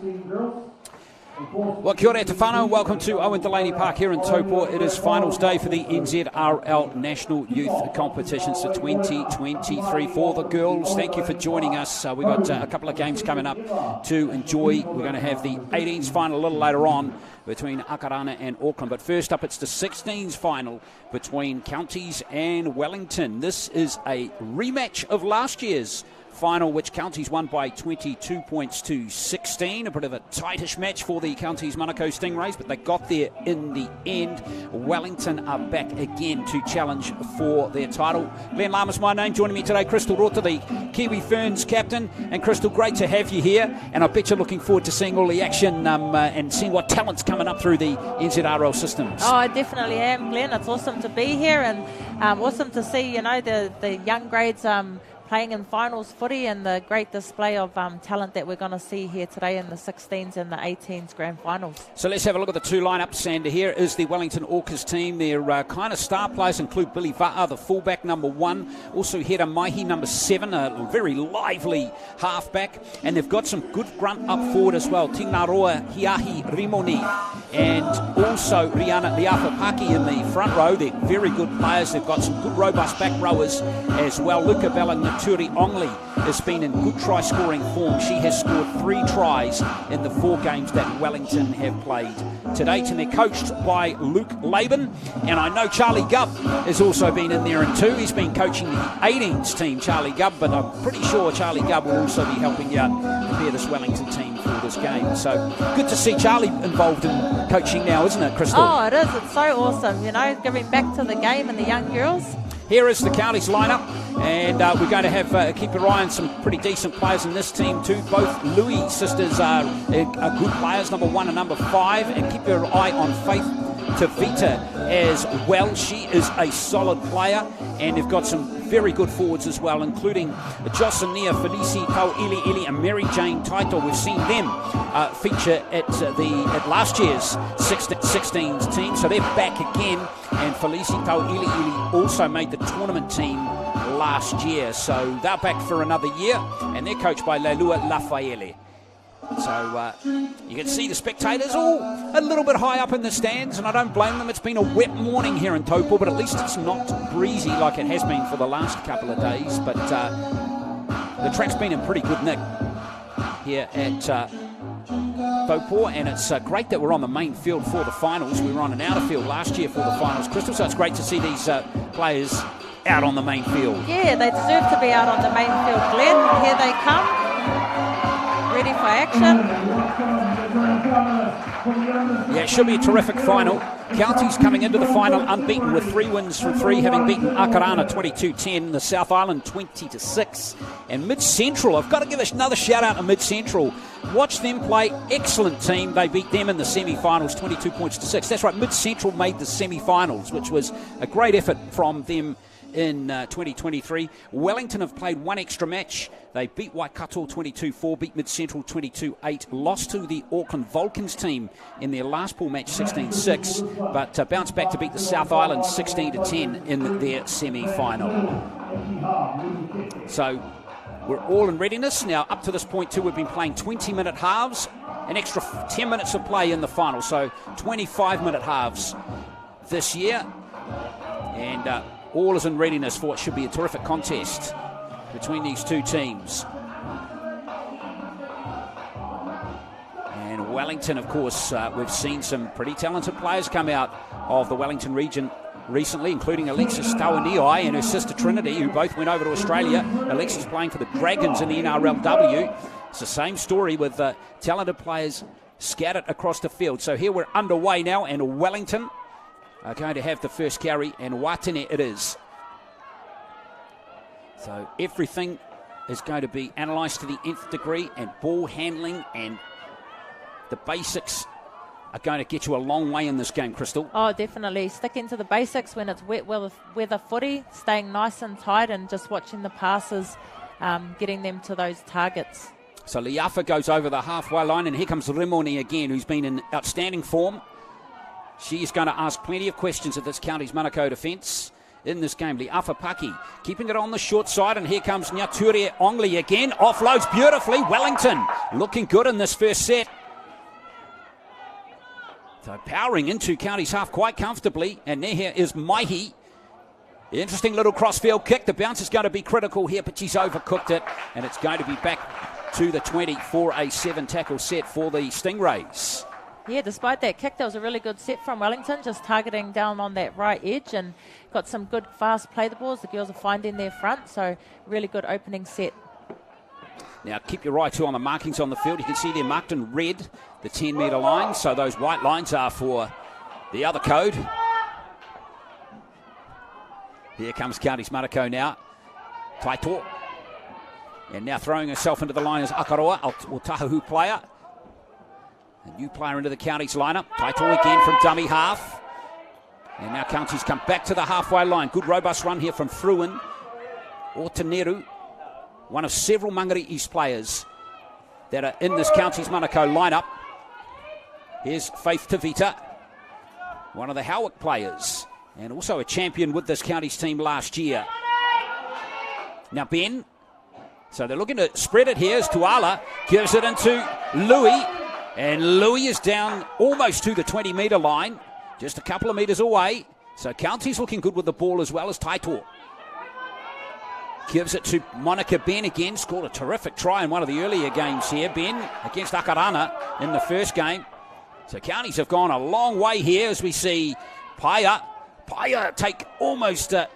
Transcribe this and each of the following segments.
Well, kia ora te whanau. Welcome to Owen Delaney Park here in Taupo. It is finals day for the NZRL National Youth Competitions for 2023 for the girls. Thank you for joining us. We've got a couple of games coming up to enjoy. We're going to have the 18s final a little later on between Akarana and Auckland. But first up, it's the 16s final between Counties and Wellington. This is a rematch of last year's final, which Counties won by 22 points to 16. A bit of a tightish match for the Counties-Manukau Stingrays, but they got there in the end. Wellington are back again to challenge for their title. Glenn Lamas, my name. Joining me today, Crystal Rota, the Kiwi Ferns captain. And Crystal, great to have you here. And I bet you're looking forward to seeing all the action and seeing what talent's coming up through the NZRL systems. Oh, I definitely am, Glenn. It's awesome to be here and awesome to see, the young grades playing in finals footy and the great display of talent that we're going to see here today in the 16s and the 18s grand finals. So let's have a look at the two lineups. And here is the Wellington Orcas team. Their kind of star players include Billy Va'a, the fullback, number 1. Also Hera Maihi, number 7, a very lively halfback. And they've got some good grunt up forward as well. Tingnaroa Hiahi Rimoni and also Riana Liafapaki in the front row. They're very good players. They've got some good robust back rowers as well. Luca Turi Ongley has been in good try-scoring form. She has scored 3 tries in the 4 games that Wellington have played to date, and they're coached by Luke Laban. And I know Charlie Gubb has also been in there too. He's been coaching the 18s team, Charlie Gubb, but I'm pretty sure Charlie Gubb will also be helping you prepare this Wellington team for this game. So good to see Charlie involved in coaching now, isn't it, Crystal? Oh, it is. It's so awesome, giving back to the game and the young girls. Here is the Counties lineup, and we're going to have keep your eye on some pretty decent players in this team too. Both Louis sisters are good players, number 1 and number 5, and keep your eye on Faith Tavita as well. She is a solid player, and they've got some very good forwards as well, including Josania Felici Tauili and Mary Jane Taito. We've seen them feature at last year's 16s team, so they're back again. And Felici Tauili also made the tournament team last year, so they're back for another year, and they're coached by Leilua Lafaele. So you can see the spectators all a little bit high up in the stands, and I don't blame them. It's been a wet morning here in Taupo, but at least it's not breezy like it has been for the last couple of days. But the track's been in pretty good nick here at Taupo, and it's great that we're on the main field for the finals. We were on an outer field last year for the finals, Crystal, so it's great to see these players out on the main field. Yeah, they deserve to be out on the main field, Glenn. Here they come. Ready for action. Yeah, it should be a terrific final. Counties coming into the final unbeaten with 3 wins from 3, having beaten Akarana 22-10, the South Island 20-6. And Mid-Central, I've got to give another shout out to Mid-Central. Watch them play, excellent team. They beat them in the semi-finals 22 points to 6. That's right, Mid-Central made the semi-finals, which was a great effort from them in 2023. Wellington have played 1 extra match. They beat Waikato 22-4, beat Mid-Central 22-8, lost to the Auckland Vulcans team in their last pool match 16-6, but bounced back to beat the South Island 16-10 in their semi-final. So we're all in readiness. Now, up to this point too, we've been playing 20-minute halves, an extra 10 minutes of play in the final, so 25-minute halves this year. And all is in readiness for what should be a terrific contest between these two teams. And Wellington, of course, we've seen some pretty talented players come out of the Wellington region recently, including Alexis Tauanioi and her sister Trinity, who both went over to Australia. Alexis playing for the Dragons in the NRLW. It's the same story with talented players scattered across the field. So here we're underway now, and Wellington are going to have the first carry, and Watene it is. So everything is going to be analysed to the nth degree, and ball handling and the basics are going to get you a long way in this game, Crystal. Oh, definitely. Sticking to the basics when it's wet weather footy, staying nice and tight and just watching the passes, getting them to those targets. So Liafa goes over the halfway line, and here comes Rimoni again, who's been in outstanding form. She's going to ask plenty of questions of this Counties-Manukau defence. in this game. Liafapaki keeping it on the short side, and here comes Nyature Ongli again. Offloads beautifully. Wellington looking good in this first set. So powering into Counties half quite comfortably, and here is Maihi. Interesting little crossfield kick. The bounce is going to be critical here, but she's overcooked it, and it's going to be back to the 20 for a 7-tackle set for the Stingrays. Yeah, despite that kick, that was a really good set from Wellington, just targeting down on that right edge and got some good fast play the balls. The girls are finding their front, so really good opening set. Now keep your eye too on the markings on the field. You can see they're marked in red, the 10-metre line, so those white lines are for the other code. Here comes Counties-Manukau now. Taito. And now throwing herself into the line is Akaroa, or Tahahu player. A new player into the Counties lineup. Taito again from dummy half. And now Counties come back to the halfway line. Good robust run here from Fruin. Ortaneru, one of several Mangere East players that are in this Counties-Manukau lineup. Here's Faith Tavita, one of the Howick players, and also a champion with this Counties team last year. Now Ben, so they're looking to spread it here as Tuala gives it into Louis, and Louis is down almost to the 20-metre line, just a couple of metres away. So Counties looking good with the ball as well as Taito. Gives it to Monica Ben again, scored a terrific try in one of the earlier games here. Ben against Akarana in the first game. So Counties have gone a long way here as we see Paya take almost the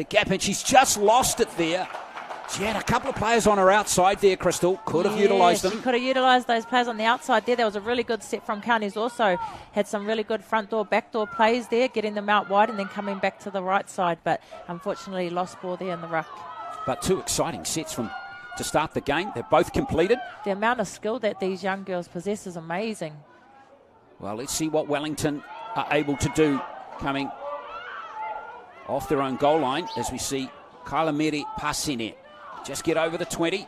gap, and she's just lost it there. She had a couple of players on her outside there, Crystal. Could have utilised them. She could have utilised those players on the outside there. That was a really good set from Counties also. Had some really good front door, back door plays there, getting them out wide and then coming back to the right side. But unfortunately lost ball there in the ruck. But two exciting sets to start the game. They're both completed. The amount of skill that these young girls possess is amazing. Well, let's see what Wellington are able to do coming off their own goal line as we see Kyla Meri Pasine just get over the 20.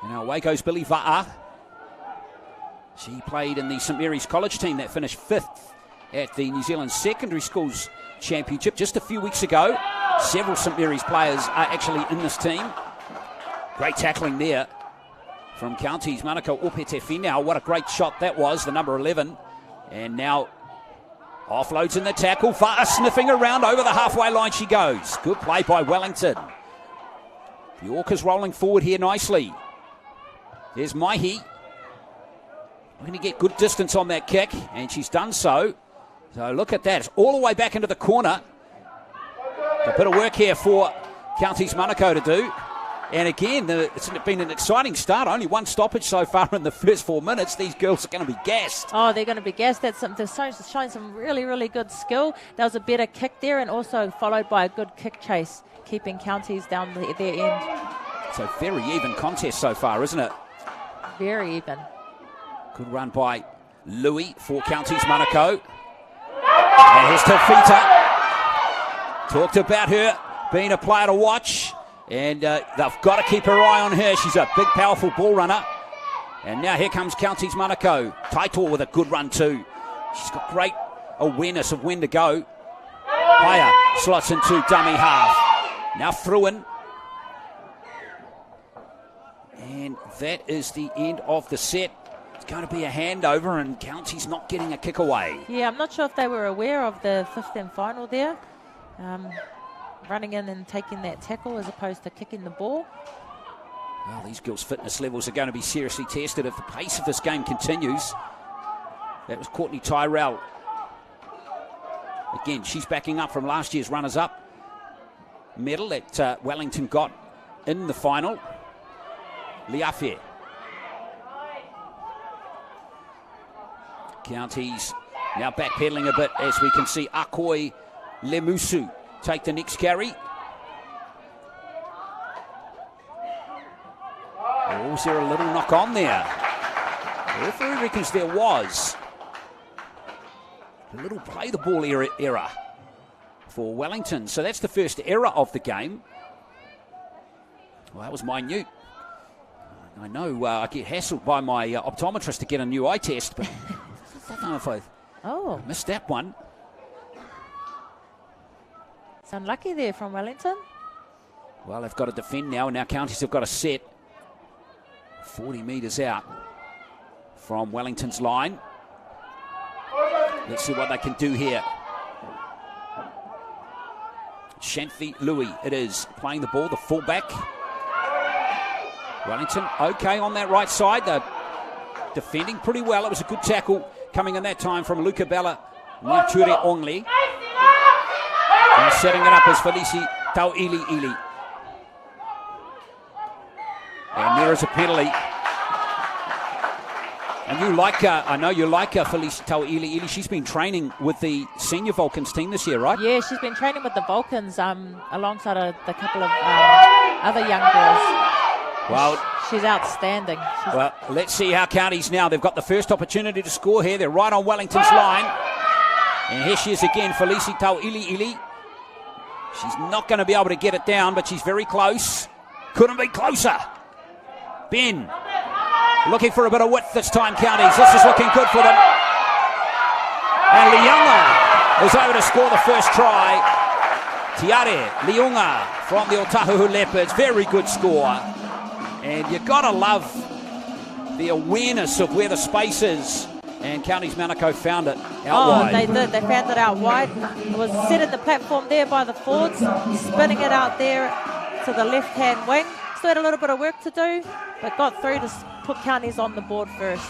And away goes Billy Va'a. She played in the St Mary's College team that finished 5th at the New Zealand Secondary Schools Championship just a few weeks ago. Several St Mary's players are actually in this team. Great tackling there from Counties-Manukau. Opete Finau, what a great shot that was, the number 11. And now offloads in the tackle. Va'a sniffing around over the halfway line she goes. Good play by Wellington. The Orcas rolling forward here nicely. There's Maihi. We're going to get good distance on that kick, and she's done so. So look at that. It's all the way back into the corner. A bit of work here for Counties-Manukau to do. And again, it's been an exciting start. Only one stoppage so far in the first 4 minutes. These girls are going to be gassed. Oh, they're going to be gassed. They're showing some really, really good skill. That was a better kick there, and also followed by a good kick chase, keeping Counties down their end. So very even contest so far, isn't it? Very even. Good run by Louis for Counties-Manukau. And here's Tafita. Talked about her being a player to watch. And they've got to keep her eye on her. She's a big, powerful ball runner. And now here comes Counties-Manukau. Taito with a good run too. She's got great awareness of when to go. Paya slots into dummy half. Now Fruin. And that is the end of the set. It's going to be a handover, and Counties not getting a kick away. Yeah, I'm not sure if they were aware of the 5th and final there. Running in and taking that tackle as opposed to kicking the ball. Well, these girls' fitness levels are going to be seriously tested if the pace of this game continues. That was Courtney Tyrell. Again, she's backing up from last year's runners-up medal that Wellington got in the final. Liafe. Counties now backpedaling a bit as we can see Akoi Lemusu take the next carry. Or was there a little knock on there? The referee reckons there was. A little play the ball error for Wellington. So that's the first error of the game. Well, that was minute. I know I get hassled by my optometrist to get a new eye test, but I don't know if I missed that one. It's unlucky there from Wellington. Well, they've got to defend now, and now Counties have got to set 40 metres out from Wellington's line. Let's see what they can do here. Shanthi Louis, it is, playing the ball, the fullback. Wellington, okay on that right side. They're defending pretty well. It was a good tackle coming in that time from Luca Bella Nyature Ongli. And setting it up as Felici Tauili. And there is a penalty. And you like her, I know you like her, Felici Tauili. She's been training with the senior Vulcans team this year, right? Yeah, she's been training with the Vulcans alongside the couple of other young girls. Well, she's outstanding. Well, let's see how Counties now. They've got the first opportunity to score here. They're right on Wellington's line. And here she is again, Felici Tauili. She's not going to be able to get it down, but she's very close. Couldn't be closer. Ben looking for a bit of width this time, Counties. This is looking good for them. And Liunga is over to score the first try. Tiare Liunga from the Otahuhu Leopards. Very good score. And you've got to love the awareness of where the space is. And Counties-Manukau found it out wide. They did. They found it out wide. It was set in the platform there by the forwards, spinning it out there to the left-hand wing. Still had a little bit of work to do, but got through to put Counties on the board first.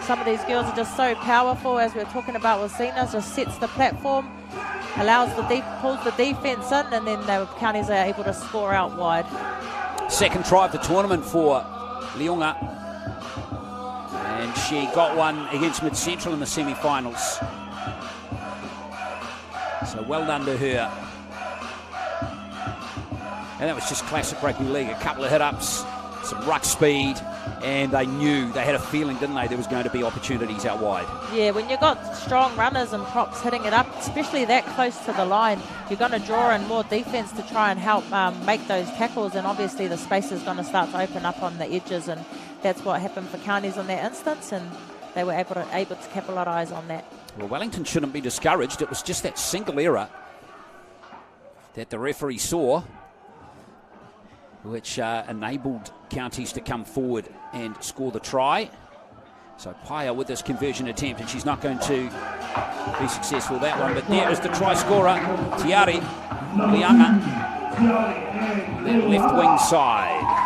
Some of these girls are just so powerful, as we were talking about with Sina. Just sets the platform, pulls the defence in, and then the Counties are able to score out wide. Second try of the tournament for Liunga. And she got one against Mid Central in the semi-finals. So well done to her. And that was just classic rugby league. A couple of hit-ups, some ruck speed, and they knew, they had a feeling, didn't they, there was going to be opportunities out wide. Yeah, when you've got strong runners and props hitting it up, especially that close to the line, you're going to draw in more defence to try and help make those tackles, and obviously the space is going to start to open up on the edges, and that's what happened for Counties in that instance, and they were able to capitalise on that. Well, Wellington shouldn't be discouraged. It was just that single error that the referee saw, which enabled Counties to come forward and score the try. So Paya with this conversion attempt, and she's not going to be successful that one. But there is the try scorer, Tiare Liunga, that left wing side.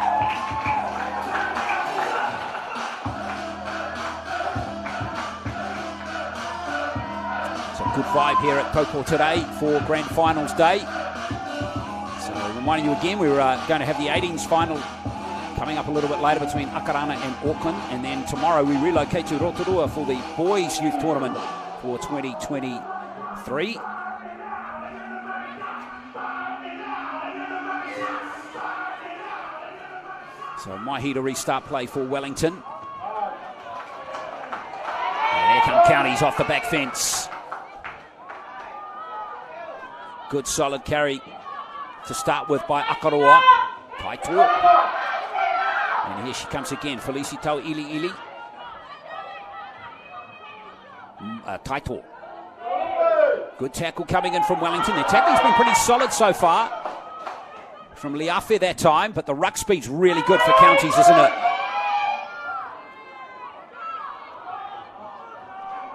So good vibe here at Taupo today for Grand Finals Day. Reminding you again, we were going to have the 18s final coming up a little bit later between Akarana and Auckland, and then tomorrow we relocate to Rotorua for the boys youth tournament for 2023. So Mahi to restart play for Wellington. And here come Counties off the back fence. Good solid carry to start with by Akaroa. Kaitoa. And here she comes again, Felici Tauili. Kaitoa. Good tackle coming in from Wellington. Their tackling's been pretty solid so far from Liafe that time, but the ruck speed's really good for Counties, isn't it?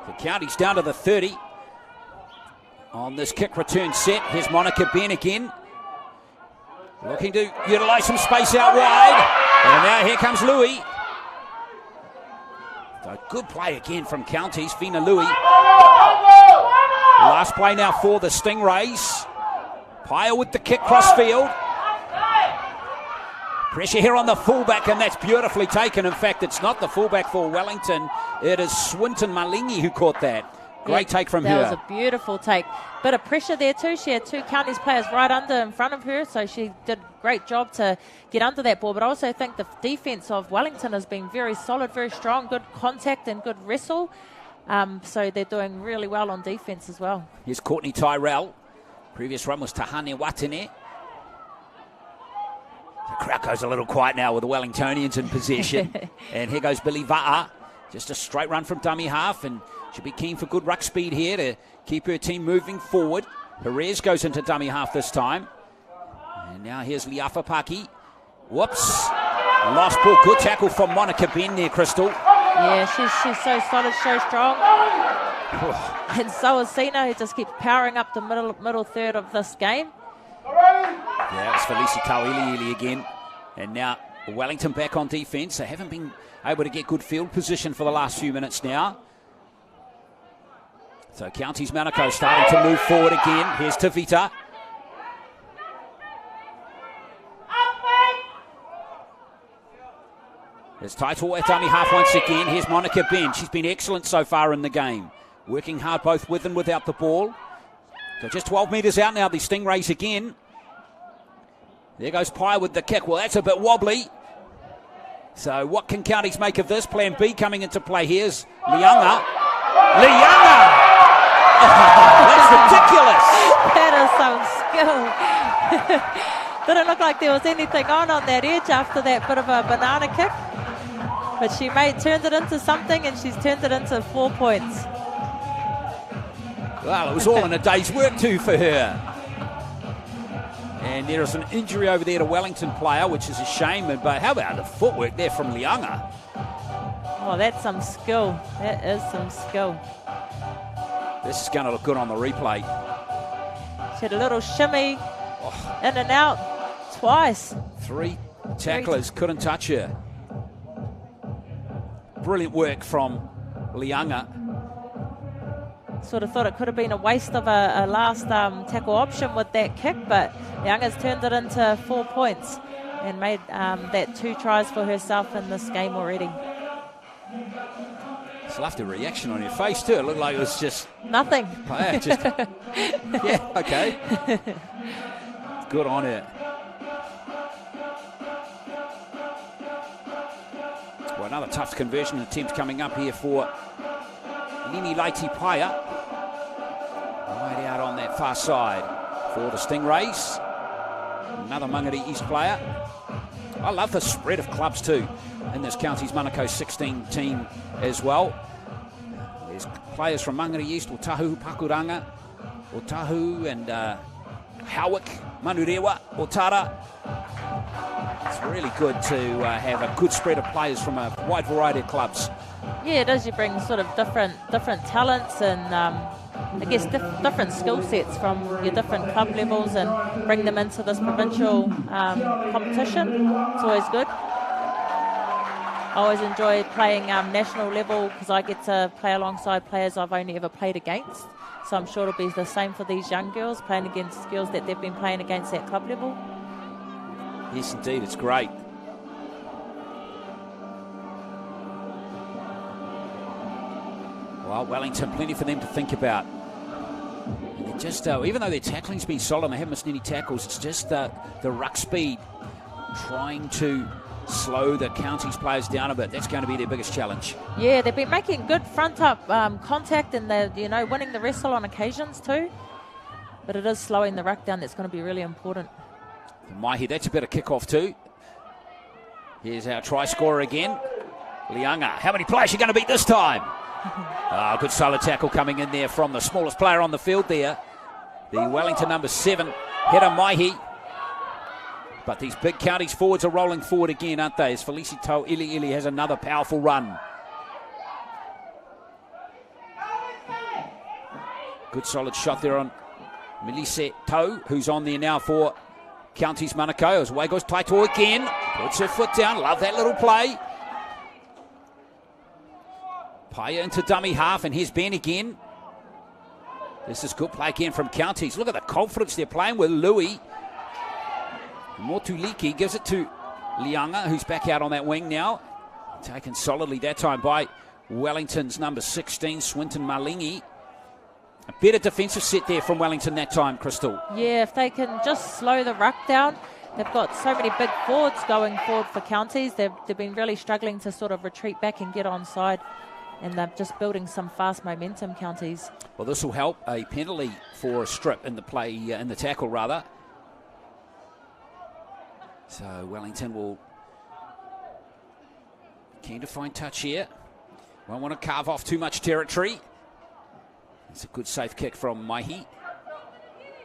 The Counties down to the 30 on this kick return set. Here's Monica Ben again, looking to utilise some space out wide. And now here comes Louis. So good play again from Counties, Fina Louis. Last play now for the Stingrays. Paya with the kick cross field. Pressure here on the fullback, and that's beautifully taken. In fact, it's not the fullback for Wellington. It is Swinton Malingi who caught that. Great take from her. That was a beautiful take. Bit of pressure there too. She had two Counties players right under in front of her, so she did a great job to get under that ball. But I also think the defence of Wellington has been very solid, very strong, good contact and good wrestle. So they're doing really well on defence as well. Here's Courtney Tyrell. Previous run was Tahane Watene. The crowd goes a little quiet now with the Wellingtonians in possession. And here goes Billy Va'a. Just a straight run from dummy half, and she'll be keen for good ruck speed here to keep her team moving forward. Perez goes into dummy half this time. And now here's Liafapaki. Whoops. Lost ball. Good tackle from Monica Ben there, Crystal. Yeah, she's so solid, so strong. And so is Sina, who just keeps powering up the middle third of this game. Yeah, it's Felicitau Ili again. And now Wellington back on defence. They haven't been able to get good field position for the last few minutes now. So Counties-Manukau starting to move forward again. Here's Tavita. There's Taito at dummy half once again. Here's Monica Ben. She's been excellent so far in the game. Working hard both with and without the ball. So just 12 metres out now, the Stingrays again. There goes Pye with the kick. Well, that's a bit wobbly. So what can Counties make of this? Plan B coming into play. Here's Lianga. Lianga! Oh, that's ridiculous. That is some skill. Didn't look like there was anything on that edge after that bit of a banana kick. But she turned it into something, and she's turned it into 4 points. Well, it was all in a day's work too for her. And there is an injury over there to Wellington player, which is a shame. But how about the footwork there from Lianga? Oh, that's some skill. That is some skill. This is going to look good on the replay. She had a little shimmy in and out twice. 3 tacklers couldn't touch her. Brilliant work from Lianga. Sort of thought it could have been a waste of a last tackle option with that kick, but Lianga's turned it into 4 points and made that 2 tries for herself in this game already. Just loved the reaction on your face too. It looked like it was just nothing. Yeah, yeah, okay. Good on her. Well, another tough conversion attempt coming up here for Nini Laiti Paya. Right out on that far side for the Stingrays. Another Mangere East player. I love the spread of clubs too in this Counties-Manukau 16 team as well. There's players from Mangere East, Otahu, Pakuranga, Otahu and Howick, Manurewa, Otara. It's really good to have a good spread of players from a wide variety of clubs. Yeah, it does. You bring sort of different talents and I guess different skill sets from your different club levels and bring them into this provincial competition. It's always good. I always enjoy playing national level because I get to play alongside players I've only ever played against. So I'm sure it'll be the same for these young girls, playing against girls that they've been playing against at club level. Yes, indeed. It's great. Well, Wellington, plenty for them to think about. And they just, even though their tackling's been solid and they haven't missed any tackles, it's just the ruck speed trying to slow the Counties players down a bit. That's going to be their biggest challenge. Yeah, they've been making good front-up contact and they're, winning the wrestle on occasions too. But it is slowing the ruck down that's going to be really important. Maihi, that's a better kick-off too. Here's our try scorer again. Lianga, how many players are you going to beat this time? Good solid tackle coming in there from the smallest player on the field there. The Wellington number 7, Hera Maihi. But these big Counties forwards are rolling forward again, aren't they? As Felicitau Ili has another powerful run. Good solid shot there on Melise Tau, who's on there now for Counties-Manukau. As away goes Taito again. Puts her foot down. Love that little play. Paya into dummy half, and here's Ben again. This is good play again from Counties. Look at the confidence they're playing with Louis. Motuliki gives it to Lianga, who's back out on that wing now. Taken solidly that time by Wellington's number 16, Swinton Malingi. A better defensive set there from Wellington that time, Crystal. Yeah, if they can just slow the ruck down. They've got so many big forwards going forward for Counties. They've been really struggling to sort of retreat back and get onside. And they're just building some fast momentum, Counties. Well, this will help. A penalty for a strip in the play, in the tackle rather. So Wellington will keen to find touch here. Won't want to carve off too much territory. It's a good safe kick from Maihi.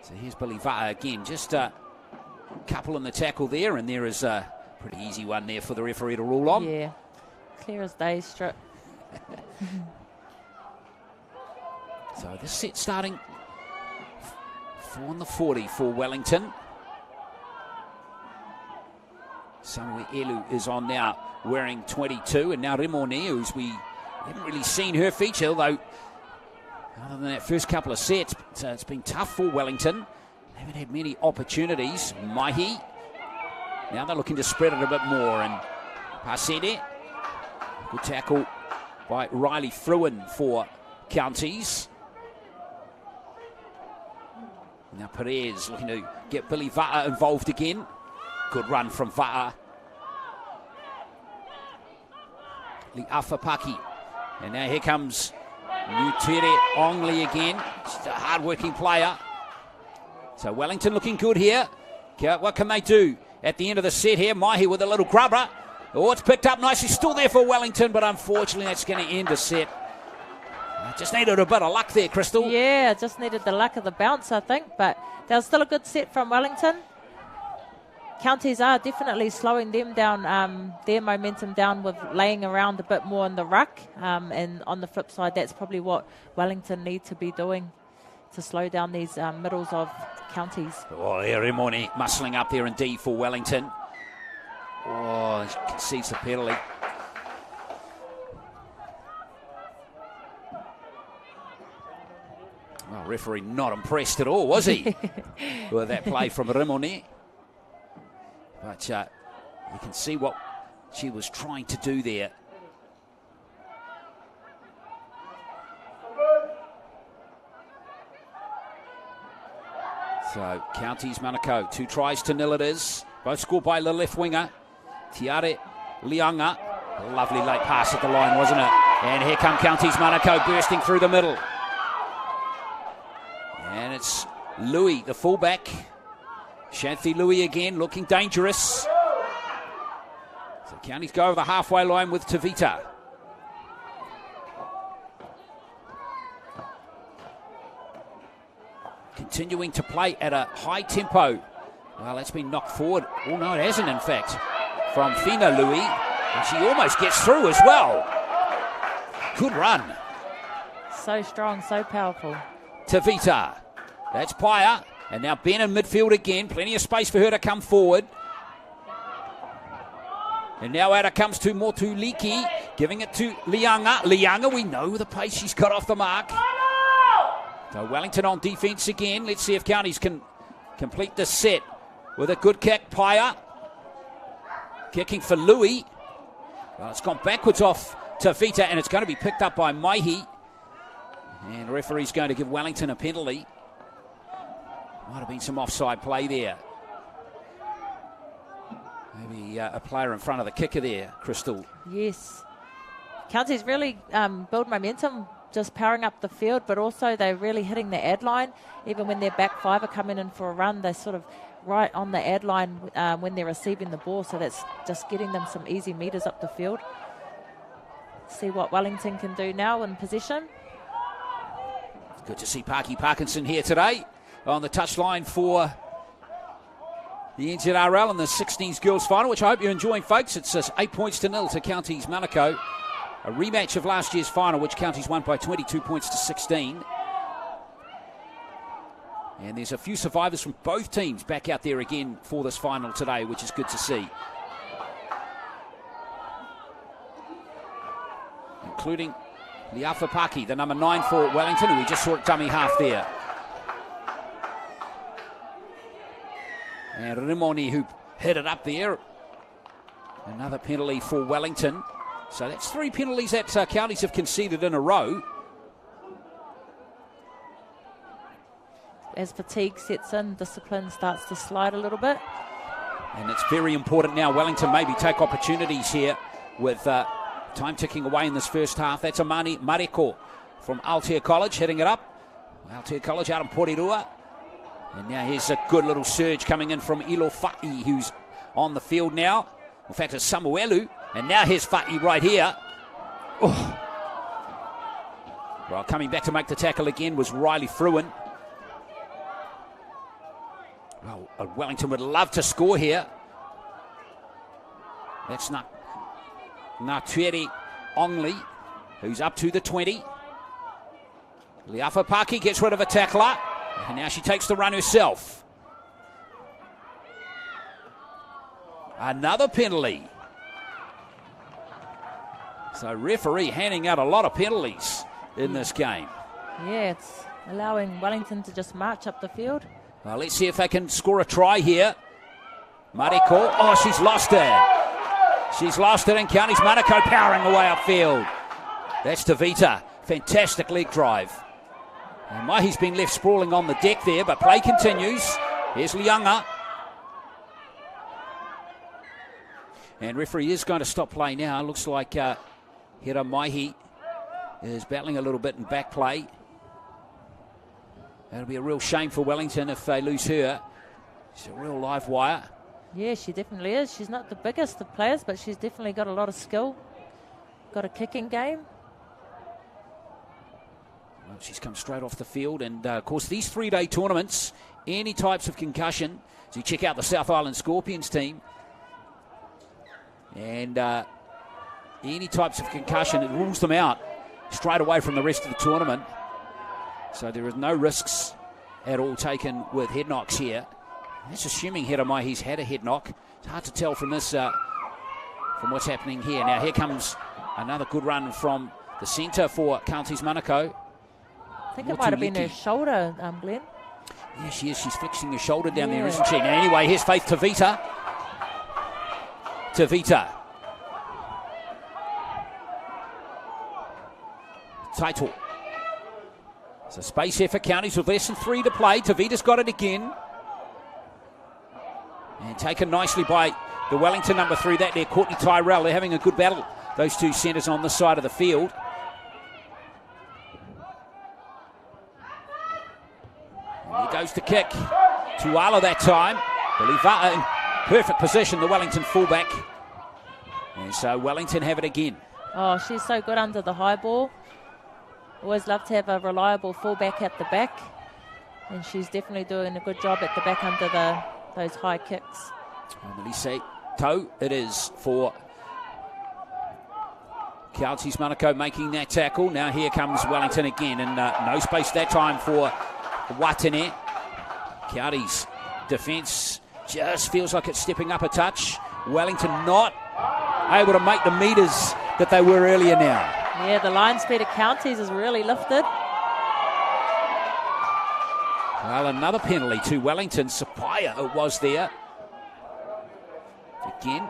So here's Billy Va'a again, just a couple in the tackle there, and there is a pretty easy one there for the referee to rule on. Yeah, clear as day strip. So this set starting 4:40 for Wellington. Samuel Elu is on now, wearing 22, and now Remone, who's we haven't really seen her feature, though other than that first couple of sets, it's been tough for Wellington. They haven't had many opportunities. Mahi, now they're looking to spread it a bit more, and Pasede, good tackle by Riley Fruin for Counties. Now Perez looking to get Billy Va'a involved again. Good run from Va'a. Li'afapaki. And now here comes Mutere Ongli again. She's a hard-working player. So Wellington looking good here. What can they do at the end of the set here? Mahi with a little grubber. Oh, it's picked up nicely. Still there for Wellington, but unfortunately that's going to end the set. Just needed a bit of luck there, Crystal. Yeah, just needed the luck of the bounce, I think. But that was still a good set from Wellington. Counties are definitely slowing them down, their momentum down with laying around a bit more in the ruck. And on the flip side, that's probably what Wellington need to be doing to slow down these middles of Counties. Oh, yeah, Remone muscling up there indeed for Wellington. Oh, he concedes the penalty. Well, referee not impressed at all, was he? With that play from Remone. But you can see what she was trying to do there. So, Counties-Manukau, 2 tries to nil it is. Both scored by the left winger, Tiare Lianga. Lovely late pass at the line, wasn't it? And here come Counties-Manukau bursting through the middle. And it's Louis, the fullback. Shanthi Louis again, looking dangerous. So Counties go over the halfway line with Tavita. Continuing to play at a high tempo. Well, that's been knocked forward. Oh, no, it hasn't, in fact. From Fina Louis. And she almost gets through as well. Good run. So strong, so powerful. Tavita. That's Paya. And now Ben in midfield again. Plenty of space for her to come forward. And now out it comes to Motuliki. Giving it to Lianga. Lianga, we know the pace she's got off the mark. So Wellington on defence again. Let's see if Counties can complete this set with a good kick. Paya. Kicking for Louis. Well, it's gone backwards off Tavita, and it's going to be picked up by Mahi. And the referee's going to give Wellington a penalty. Might have been some offside play there. Maybe a player in front of the kicker there, Crystal. Yes. Counties really build momentum, just powering up the field, but also they're really hitting the ad line. Even when their back five are coming in for a run, they're sort of right on the ad line when they're receiving the ball, so that's just getting them some easy metres up the field. See what Wellington can do now in possession. Good to see Parky Parkinson here today on the touchline for the NZRL in the 16s girls final, which I hope you're enjoying, folks. It's 8-0 to Counties-Manukau. A rematch of last year's final, which Counties won by 22 points to 16. And there's a few survivors from both teams back out there again for this final today, which is good to see. Including Liafapaki, the number 9 for Wellington, who we just saw at dummy half there. And Rimoni, who hit it up there. Another penalty for Wellington. So that's 3 penalties that Counties have conceded in a row. As fatigue sets in, discipline starts to slide a little bit. And it's very important now. Wellington maybe take opportunities here with time ticking away in this first half. That's Amani Mareko from Aotea College hitting it up. Aotea College out in Porirua. And now here's a good little surge coming in from Ilo Fa'i, who's on the field now. In fact, it's Samuelu. And now here's Fa'i right here. Oh. Well, coming back to make the tackle again was Riley Fruin. Wellington would love to score here. That's Ngātere Ongli, who's up to the 20. Leafapaki gets rid of a tackler, and now she takes the run herself. Another penalty. So referee handing out a lot of penalties in this game. Yeah, it's allowing Wellington to just march up the field. Well, let's see if they can score a try here. Mariko, oh, she's lost it. She's lost it, and Counties-Manukau powering away upfield. That's Tavita. Fantastic leg drive. And Mahi's been left sprawling on the deck there, but play continues. Here's Lianga. And referee is going to stop play now. Looks like Hira Mahi is battling a little bit in back play. That'll be a real shame for Wellington if they lose her. She's a real live wire. Yeah, she definitely is. She's not the biggest of players, but she's definitely got a lot of skill. Got a kicking game. Well, she's come straight off the field. And, of course, these 3-day tournaments, any types of concussion. So you check out the South Island Scorpions team. And any types of concussion, it rules them out straight away from the rest of the tournament. So there are no risks at all taken with head knocks here. That's assuming Hiramai's had a head knock. It's hard to tell from this, from what's happening here. Now here comes another good run from the centre for Counties-Manukau. I think it might have been her shoulder, Glenn. Yeah, she is. She's fixing her shoulder down there, isn't she? Now anyway, here's Faith Tavita. Title. So space here for Counties with less than 3 to play. Tavita's got it again. And taken nicely by the Wellington number 3, that there, Courtney Tyrell. They're having a good battle, those two centres on this side of the field. And here goes the kick. Tuala that time. Beliva in perfect position, the Wellington fullback. And so Wellington have it again. Oh, she's so good under the high ball. Always love to have a reliable fullback at the back. And she's definitely doing a good job at the back under those high kicks. Melissa Toe it is for Counties-Manukau making that tackle. Now here comes Wellington again, and no space that time for Watene. Counties defence just feels like it's stepping up a touch. Wellington not able to make the metres that they were earlier now. Yeah, the line speed of Counties is really lifted. Well, another penalty to Wellington. Sapaya it was there. Again,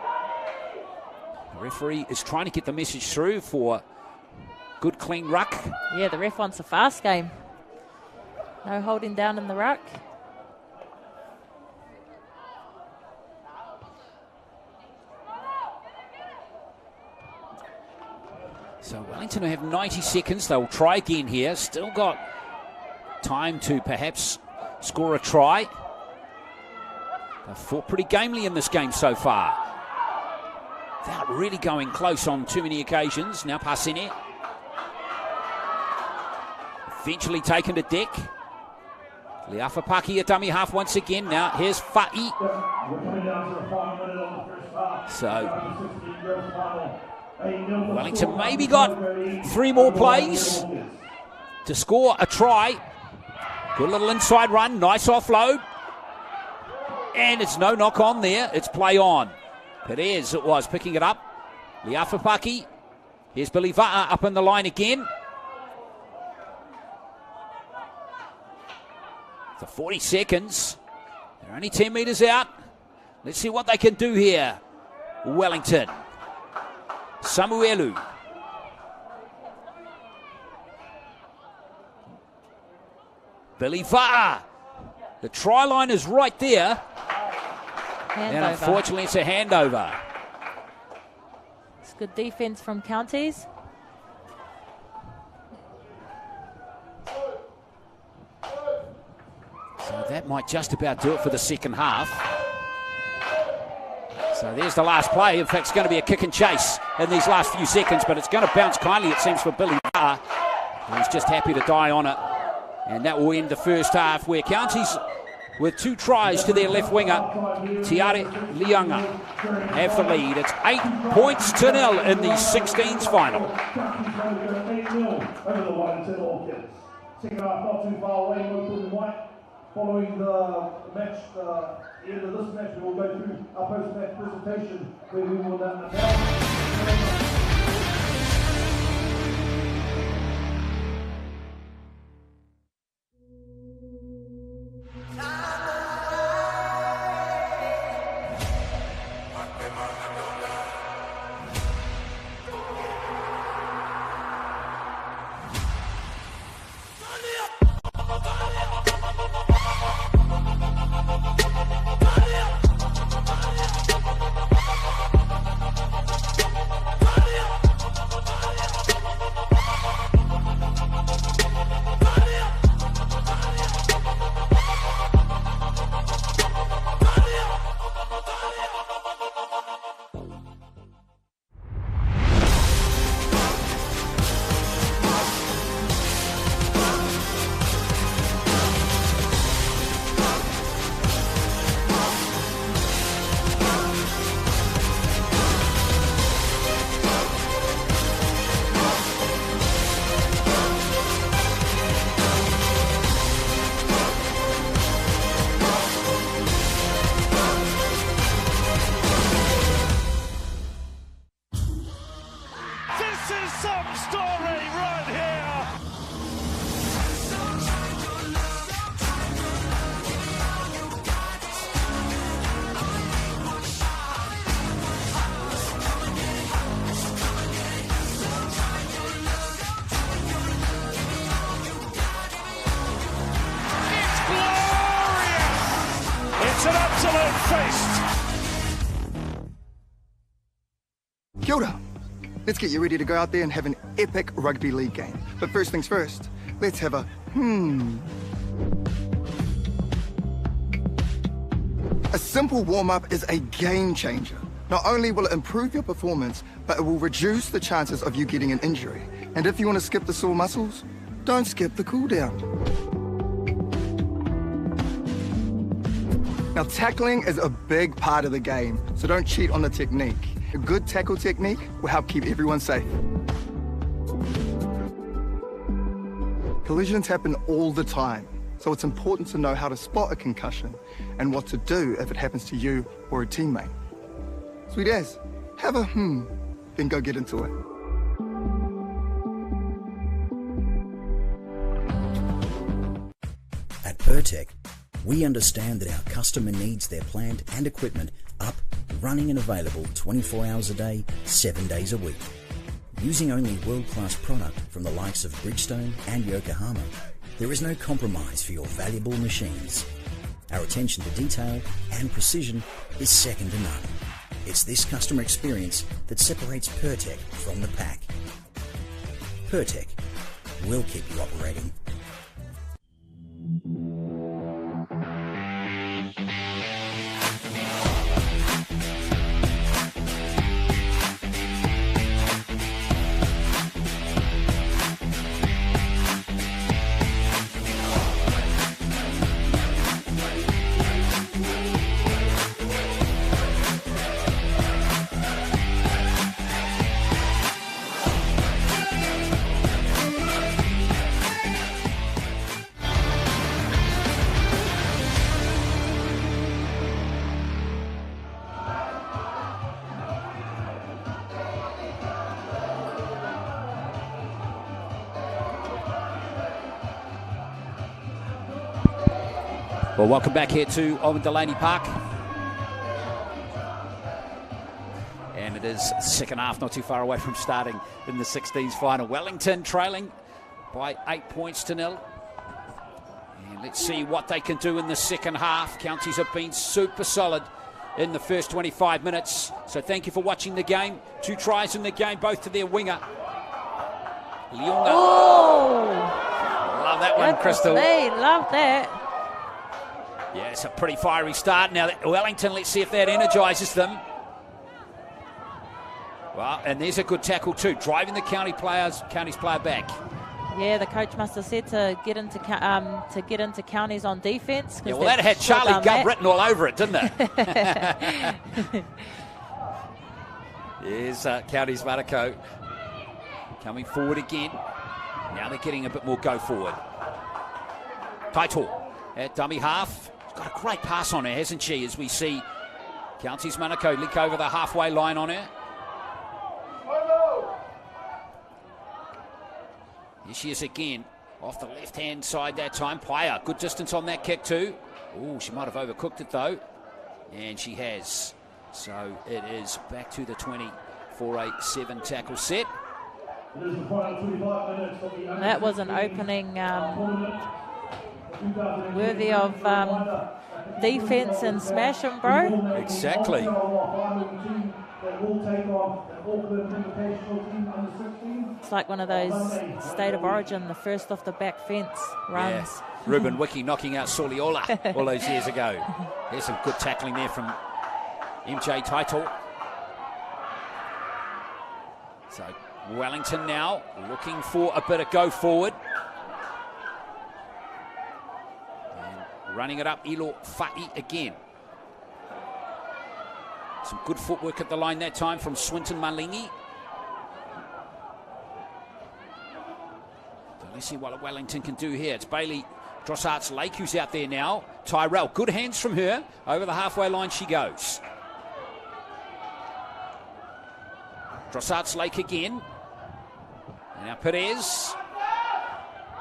the referee is trying to get the message through for good, clean ruck. Yeah, the ref wants a fast game. No holding down in the ruck. So Wellington have 90 seconds. They'll try again here. Still got time to perhaps score a try. They've fought pretty gamely in this game so far, without really going close on too many occasions. Now Pasene. Eventually taken to deck. Leafapaki a dummy half once again. Now here's Fa'i. So Wellington maybe got 3 more plays to score a try. Good little inside run, nice offload. And it's no knock on there, it's play on. Perez it was picking it up. Leafapaki. Here's Billy Va'a up in the line again. For 40 seconds. They're only 10 metres out. Let's see what they can do here. Wellington. Samuelu. Billy Va'a. The try line is right there. Handover. And unfortunately it's a handover. It's good defence from Counties. So that might just about do it for the second half. So there's the last play. In fact, it's going to be a kick and chase in these last few seconds, but it's going to bounce kindly, it seems, for Billy Va'a. He's just happy to die on it. And that will end the first half, where Counties with 2 tries to their left winger, Tiare Lianga, have the lead. It's 8 points to 0 in the 16s final. 8-0 over the Wellington Orcas. Second half not too far away, no blue and white. Following the match, the end of this match, we will go through our post-match presentation where we will announce. Kia ora. Let's get you ready to go out there and have an epic rugby league game. But first things first, let's have a A simple warm-up is a game changer. Not only will it improve your performance, but it will reduce the chances of you getting an injury. And if you want to skip the sore muscles, don't skip the cool down. Now, tackling is a big part of the game, so don't cheat on the technique. A good tackle technique will help keep everyone safe. Collisions happen all the time, so it's important to know how to spot a concussion and what to do if it happens to you or a teammate. Sweet as, have a then go get into it. At Pertec, we understand that our customer needs their plant and equipment up, running and available 24 hours a day, 7 days a week. Using only world-class product from the likes of Bridgestone and Yokohama, there is no compromise for your valuable machines. Our attention to detail and precision is second to none. It's this customer experience that separates Pertec from the pack. Pertec, we'll keep you operating. Well, welcome back here to Owen Delaney Park. And it is second half, not too far away from starting in the 16s final. Wellington trailing by 8 points to 0. And let's see what they can do in the second half. Counties have been super solid in the first 25 minutes. So thank you for watching the game. 2 tries in the game, both to their winger. Leonga. Oh! Love that one, Crystal. Love that. Yeah, it's a pretty fiery start. Now, Wellington, let's see if that energises them. Well, and there's a good tackle too, driving the Counties player back. Yeah, the coach must have said to get into Counties on defence. Yeah, well, that had Charlie Gubb written all over it, didn't it? Here's Counties-Manukau coming forward again. Now they're getting a bit more go forward. Taito at dummy half. She's got a great pass on her, hasn't she, as we see Counties-Manukau leak over the halfway line on her. Here she is again, off the left-hand side that time. Paya, good distance on that kick too. Oh, she might have overcooked it though. And she has. So it is back to the 20 for a 7 tackle set. That was an opening worthy of defence and smash and bro. Exactly. It's like one of those State of Origin, the first off the back fence runs. Yeah. Ruben Wiki knocking out Soliola all those years ago. There's some good tackling there from MJ Taito. So Wellington now looking for a bit of go forward. And running it up, Ilo Fa'i again. Some good footwork at the line that time from Swinton Malingi. So let's see what Wellington can do here. It's Bailey Drossards Lake who's out there now. Tyrell, good hands from her. Over the halfway line she goes. Drossards Lake again. And now Perez.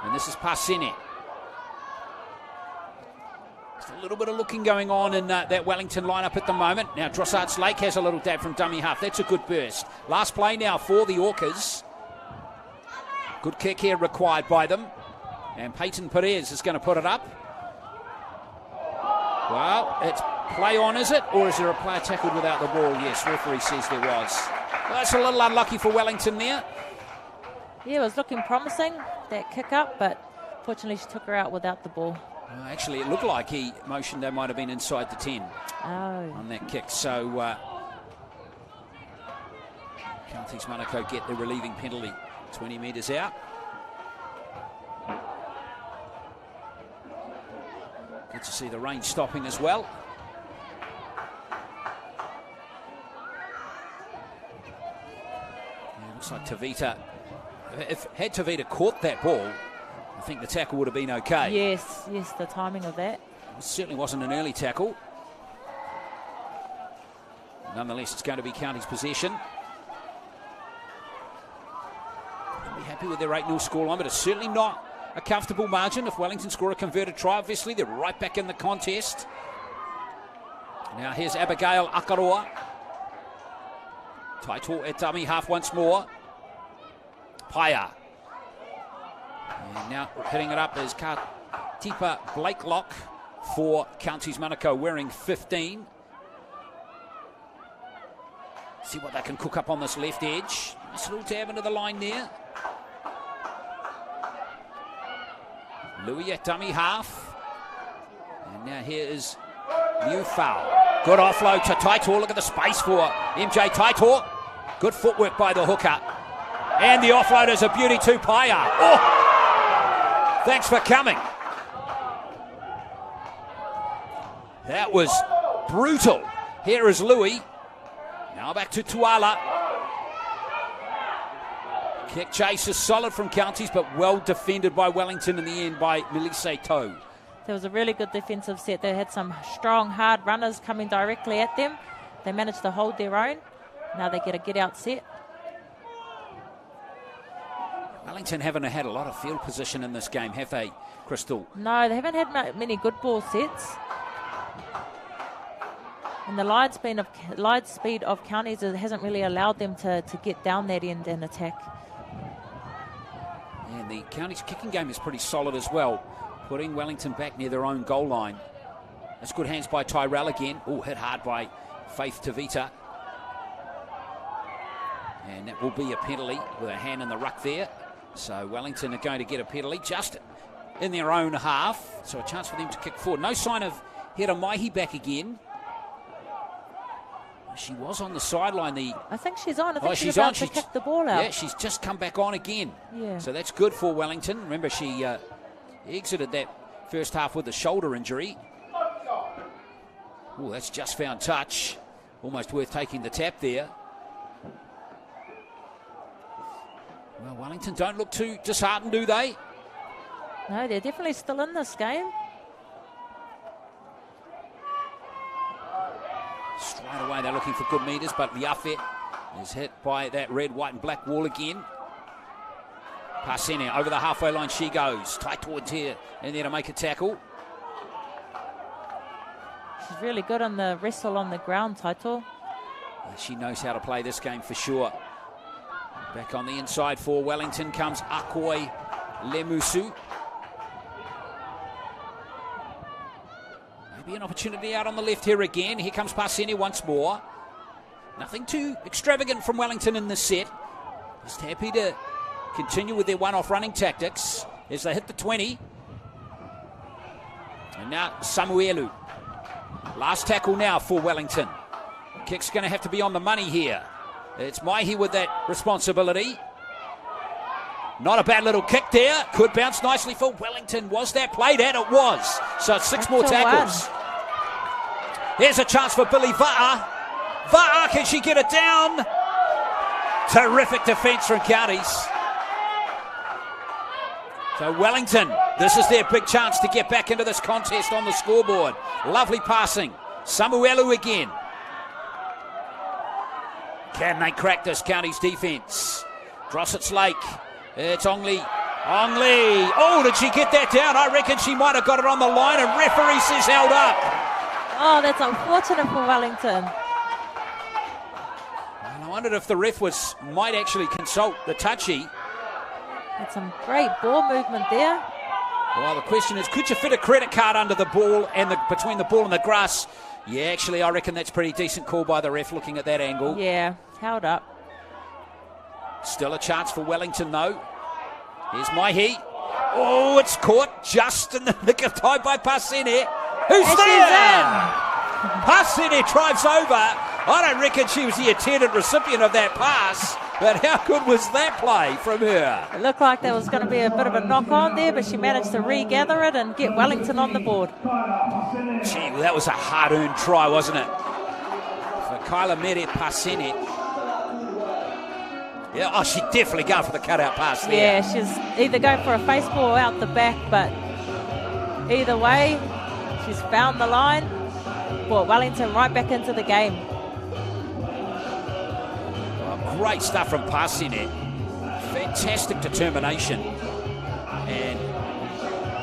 And this is Parsene. Just a little bit of looking going on in that Wellington lineup at the moment. Now Drossards Lake has a little dab from dummy half. That's a good burst. Last play now for the Orcas. Good kick here required by them. And Peyton Perez is going to put it up. Well, it's play on, is it? Or is there a player tackled without the ball? Yes, referee says there was. Well, that's a little unlucky for Wellington there. Yeah, it was looking promising, that kick up, but fortunately she took her out without the ball. Well, actually, it looked like he motioned they might have been inside the 10 on that kick. So Counties-Manukau get the relieving penalty 20 metres out. Good to see the rain stopping as well. Yeah, looks like Tavita, had Tavita caught that ball, I think the tackle would have been okay. Yes, the timing of that. It certainly wasn't an early tackle. Nonetheless, it's going to be Counties' possession. They'll be happy with their 8-0 scoreline, but it's certainly not a comfortable margin. If Wellington score a converted try, obviously they're right back in the contest. Now here's Abigail Akaroa. Taito at dummy half once more. Paya. And now hitting it up is Katipa Blakelock for Counties-Manukau, wearing 15. See what they can cook up on this left edge. Nice little tab into the line there. Louis at dummy half. And now here is Liu Foul. Good offload to Taito. Look at the space for MJ Taito. Good footwork by the hooker. And the offload is a beauty to Paya. Oh! Thanks for coming. That was brutal. Here is Louis. Now back to Tuala. Kick chase is solid from Counties, but well defended by Wellington in the end by Melise Toe. There was a really good defensive set. They had some strong, hard runners coming directly at them. They managed to hold their own. Now they get a get-out set. Wellington haven't had a lot of field position in this game, have they, Crystal? No, they haven't had many good ball sets. And the line speed of Counties hasn't really allowed them to get down that end and attack. And the Counties kicking game is pretty solid as well, putting Wellington back near their own goal line. That's good hands by Tyrell again. Oh, hit hard by Faith Tavita. And that will be a penalty with a hand in the ruck there. So Wellington are going to get a penalty just in their own half. So a chance for them to kick forward. No sign of Hera Maihi back again. She was on the sideline. I think she's on. I think she's about on. to kick the ball out. Yeah, she's just come back on again. Yeah. So that's good for Wellington. Remember, she exited that first half with a shoulder injury. Oh, that's just found touch. Almost worth taking the tap there. Well, Wellington don't look too disheartened, do they? No, they're definitely still in this game. Straight away, they're looking for good metres, but Liafe is hit by that red, white and black wall again. Pasene over the halfway line she goes. Tight towards here and there to make a tackle. She's really good on the wrestle on the ground, Taito. She knows how to play this game for sure. Back on the inside for Wellington comes Akoi Lemusu. Maybe an opportunity out on the left here again. Here comes Pasene once more. Nothing too extravagant from Wellington in this set. Just happy to continue with their one-off running tactics as they hit the 20. And now Samuelu. Last tackle now for Wellington. Kick's going to have to be on the money here. It's Maihi with that responsibility. Not a bad little kick there. Could bounce nicely for Wellington. Was that played at? It was. So it's 6 more tackles. Here's a chance for Billy Va'a. Va'a, can she get it down? Terrific defence from Counties. So Wellington, this is their big chance to get back into this contest on the scoreboard. Lovely passing. Samuelu again. Can they crack this Counties defence? Drossett's Lake. It's Ongli. Ongli. Oh, did she get that down? I reckon she might have got it on the line, and referee says held up. Oh, that's unfortunate for Wellington. And I wondered if the ref might actually consult the touchy. That's some great ball movement there. Well, the question is, could you fit a credit card under the ball and between the ball and the grass? Yeah, actually, I reckon that's pretty decent call by the ref looking at that angle. Yeah, held up. Still a chance for Wellington, though. Here's Maihi. Oh, it's caught just in the nick of time by Pasene. Who's there? Pasene drives over. I don't reckon she was the intended recipient of that pass, but how good was that play from her? It looked like there was going to be a bit of a knock-on there, but she managed to regather it and get Wellington on the board. Gee, well, that was a hard-earned try, wasn't it? For Kyla Mere Pasene. Yeah, oh, she definitely going for the cutout pass there. Yeah, she's either going for a face ball or out the back, but either way, she's found the line. Brought Wellington right back into the game. Great stuff from Pasene. Fantastic determination and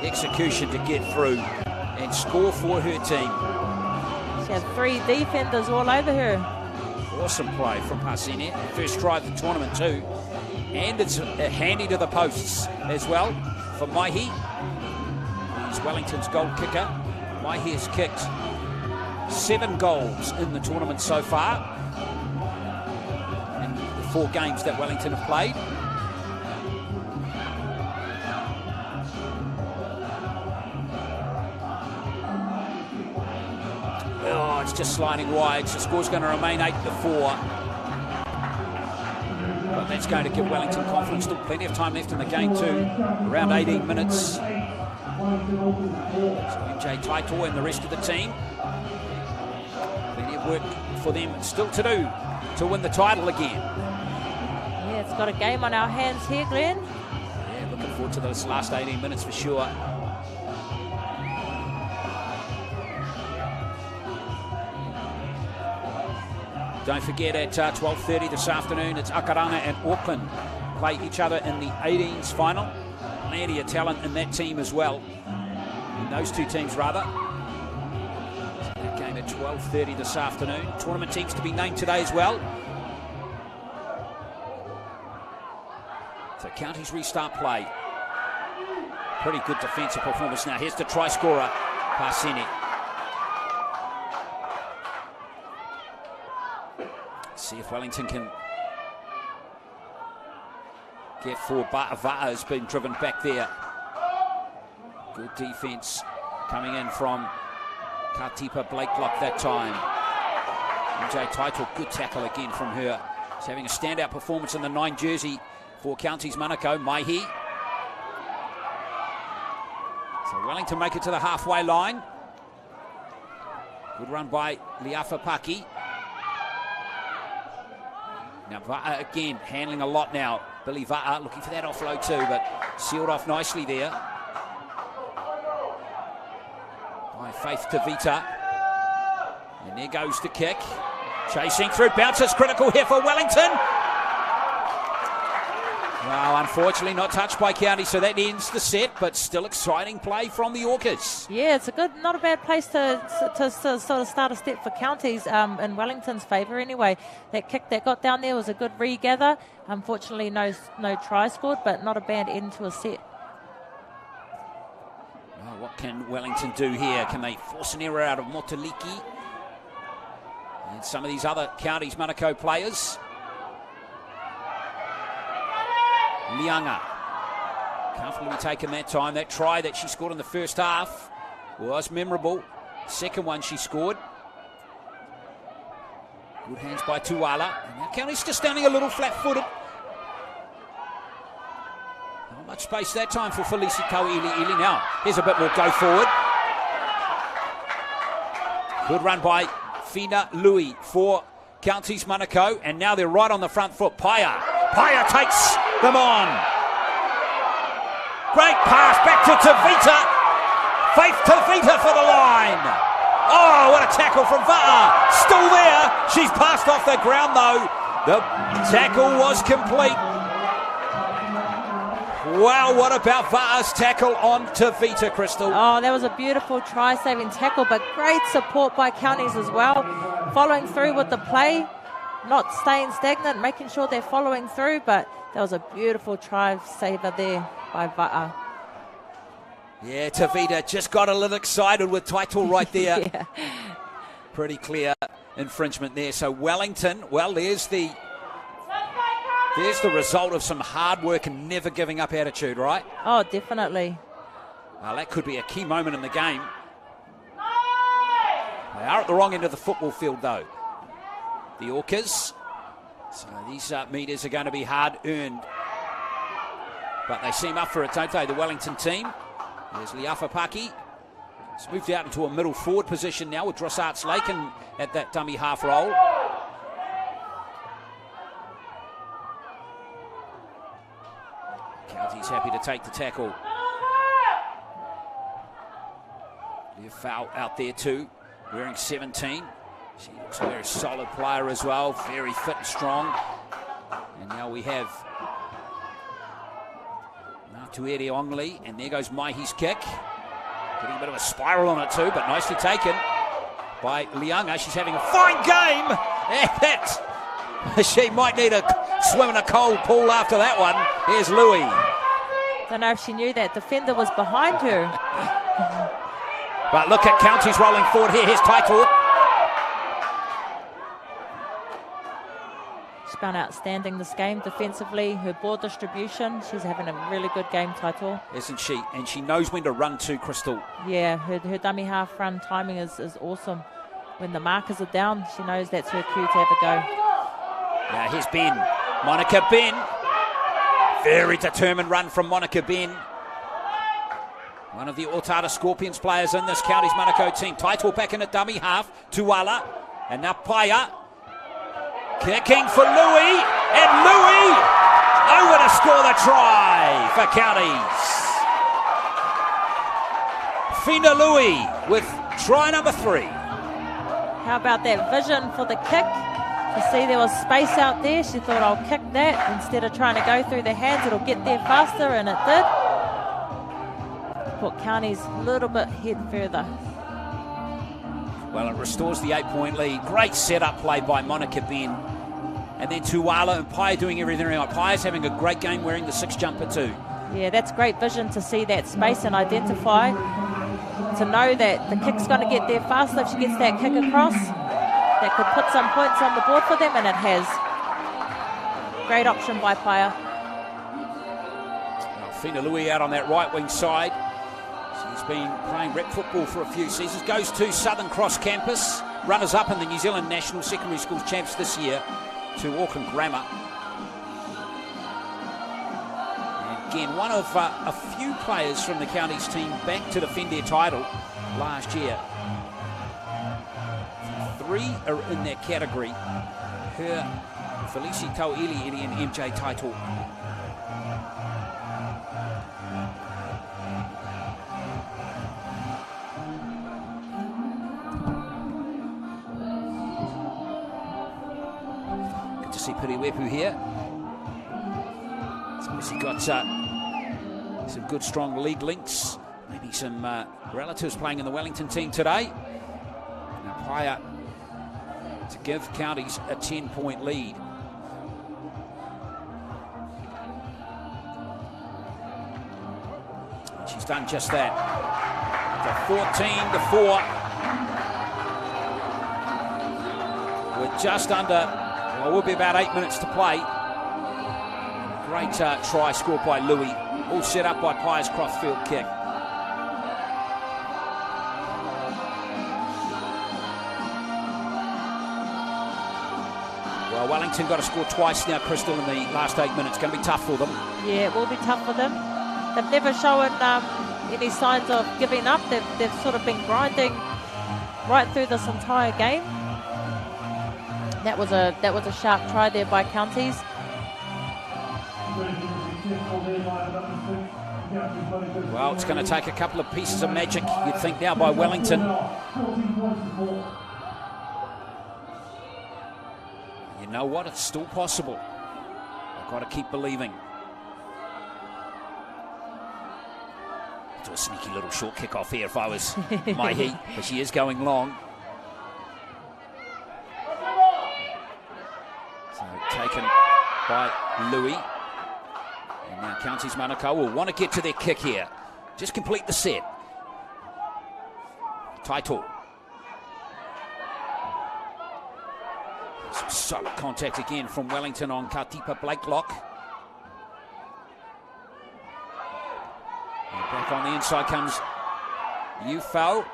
execution to get through and score for her team. She had 3 defenders all over her. Awesome play from Pasene. First try of the tournament too. And it's handy to the posts as well for Maihi. He's Wellington's goal kicker. Maihi has kicked 7 goals in the tournament so far. 4 games that Wellington have played. Oh, it's just sliding wide. So the score's going to remain 8-4. But that's going to give Wellington confidence. Still plenty of time left in the game too. Around 18 minutes. So MJ Taito and the rest of the team. Plenty of work for them still to do to win the title again. Yeah, it's got a game on our hands here, Glenn. Yeah, looking forward to those last 18 minutes for sure. Don't forget at 12:30 this afternoon, it's Akaranga and Auckland play each other in the 18s final. Plenty of talent in that team as well. In those two teams, rather. That game at 12:30 this afternoon. Tournament teams to be named today as well. So Counties restart play. Pretty good defensive performance now. Here's the try scorer, Pasene. See if Wellington can get forward. Va'a has been driven back there. Good defense coming in from Katipa Blakelock that time. MJ Taito, good tackle again from her. She's having a standout performance in the 9 jersey for Counties-Manukau. Maihi. So Wellington make it to the halfway line. Good run by Liafa Paki. Now Va'a again, handling a lot now. Billy Va'a looking for that offload too, but sealed off nicely there. By Faith Tavita. And there goes the kick. Chasing through, bounces, critical here for Wellington. Well, unfortunately not touched by County, so that ends the set, but still exciting play from the Orcas. Yeah, it's not a bad place to sort of start a step for Counties in Wellington's favour anyway. That kick that got down there was a good regather. Unfortunately, no try scored, but not a bad end to a set. Well, what can Wellington do here? Can they force an error out of Motaliki and some of these other Counties-Manukau players? Lianga, comfortably taken that time. That try that she scored in the first half was memorable. Second one she scored. Good hands by Tuala. And now County's just standing a little flat-footed. Not much space that time for Felicitau Ili. Now, here's a bit more go forward. Good run by Fina Lui for Counties-Manukau. And now they're right on the front foot. Paia takes them on. Great pass back to Tavita. Faith Tavita for the line. Oh, what a tackle from Va'a. Still there. She's passed off the ground though. The tackle was complete. Wow, what about Va'a's tackle on Tavita, Crystal? Oh, that was a beautiful try-saving tackle, but great support by Counties as well. Following through with the play. Not staying stagnant, making sure they're following through, but that was a beautiful try saver there by Va'a. Yeah, Tavita just got a little excited with Taito right there. Yeah. Pretty clear infringement there. So Wellington, well, there's the result of some hard work and never giving up attitude, right? Oh, definitely. Well, that could be a key moment in the game. They are at the wrong end of the football field, though. The Orcas. So these metres are going to be hard-earned. But they seem up for it, don't they, the Wellington team? There's Liafa Paki. It's moved out into a middle forward position now with Drossards Laken at that dummy half roll. County's happy to take the tackle. Foul out there too, wearing 17. She looks a very solid player as well, very fit and strong. And now we have Tuere Ongli, and there goes Maihi's kick. Getting a bit of a spiral on it too, but nicely taken by Lianga. She's having a fine game. And she might need a swim in a cold pool after that one. Here's Louis. Don't know if she knew that defender was behind her. But look at Counties rolling forward here. Here's Taito. She's been outstanding this game defensively. Her ball distribution, she's having a really good game, Taito. Isn't she? And she knows when to run too, Crystal. Yeah, her dummy half run timing is awesome. When the markers are down, she knows that's her cue to have a go. Now here's Ben. Monica Ben. Very determined run from Monica Ben. One of the Otara Scorpions players in this Counties-Manukau team. Taito back in a dummy half. Tuala. And now Paia. Kicking for Louis. And Louis over to score the try for Counties. Fina Louis with try number 3. How about that vision for the kick? You see there was space out there. She thought, I'll kick that. Instead of trying to go through the hands, it'll get there faster, and it did. Put Counties a little bit head further. Well, it restores the 8-point lead. Great setup play by Monica Ben. And then Tuala and Paia doing everything right. Paia's having a great game wearing the 6 jumper too. Yeah, that's great vision to see that space and identify. To know that the kick's going to get there faster if she gets that kick across. That could put some points on the board for them, and it has. Great option by Paia. Well, Fina Louis out on that right wing side. She's been playing rep football for a few seasons. Goes to Southern Cross campus runners-up in the New Zealand National Secondary Schools Champs this year to Auckland Grammar. And again, one of a few players from the Counties team back to defend their title last year. 3 are in that category. Her, Felici Tauili and MJ Taito. Good to see Piriwepu here. He's obviously got some good strong league links. Maybe some relatives playing in the Wellington team today. Now Paia to give Counties a 10-point lead. And she's done just that. The 14-4. We're just under, well, we'll be about 8 minutes to play. Great try scored by Louis. All set up by Paia's crossfield kick. Well, Wellington got to score twice now, Crystal, in the last 8 minutes. Going to be tough for them. Yeah, it will be tough for them. They've never shown any signs of giving up. They've sort of been grinding right through this entire game. That was a sharp try there by Counties. Well, it's going to take a couple of pieces of magic, you'd think, now by Wellington. You know what? It's still possible. I've got to keep believing. Do a sneaky little short kick off here if I was Maihi, but she is going long. So taken by Louis. And now Counties-Manukau will want to get to their kick here. Just complete the set. Taito. Some solid contact again from Wellington on Katipa Blakelock. And back on the inside comes Ufau.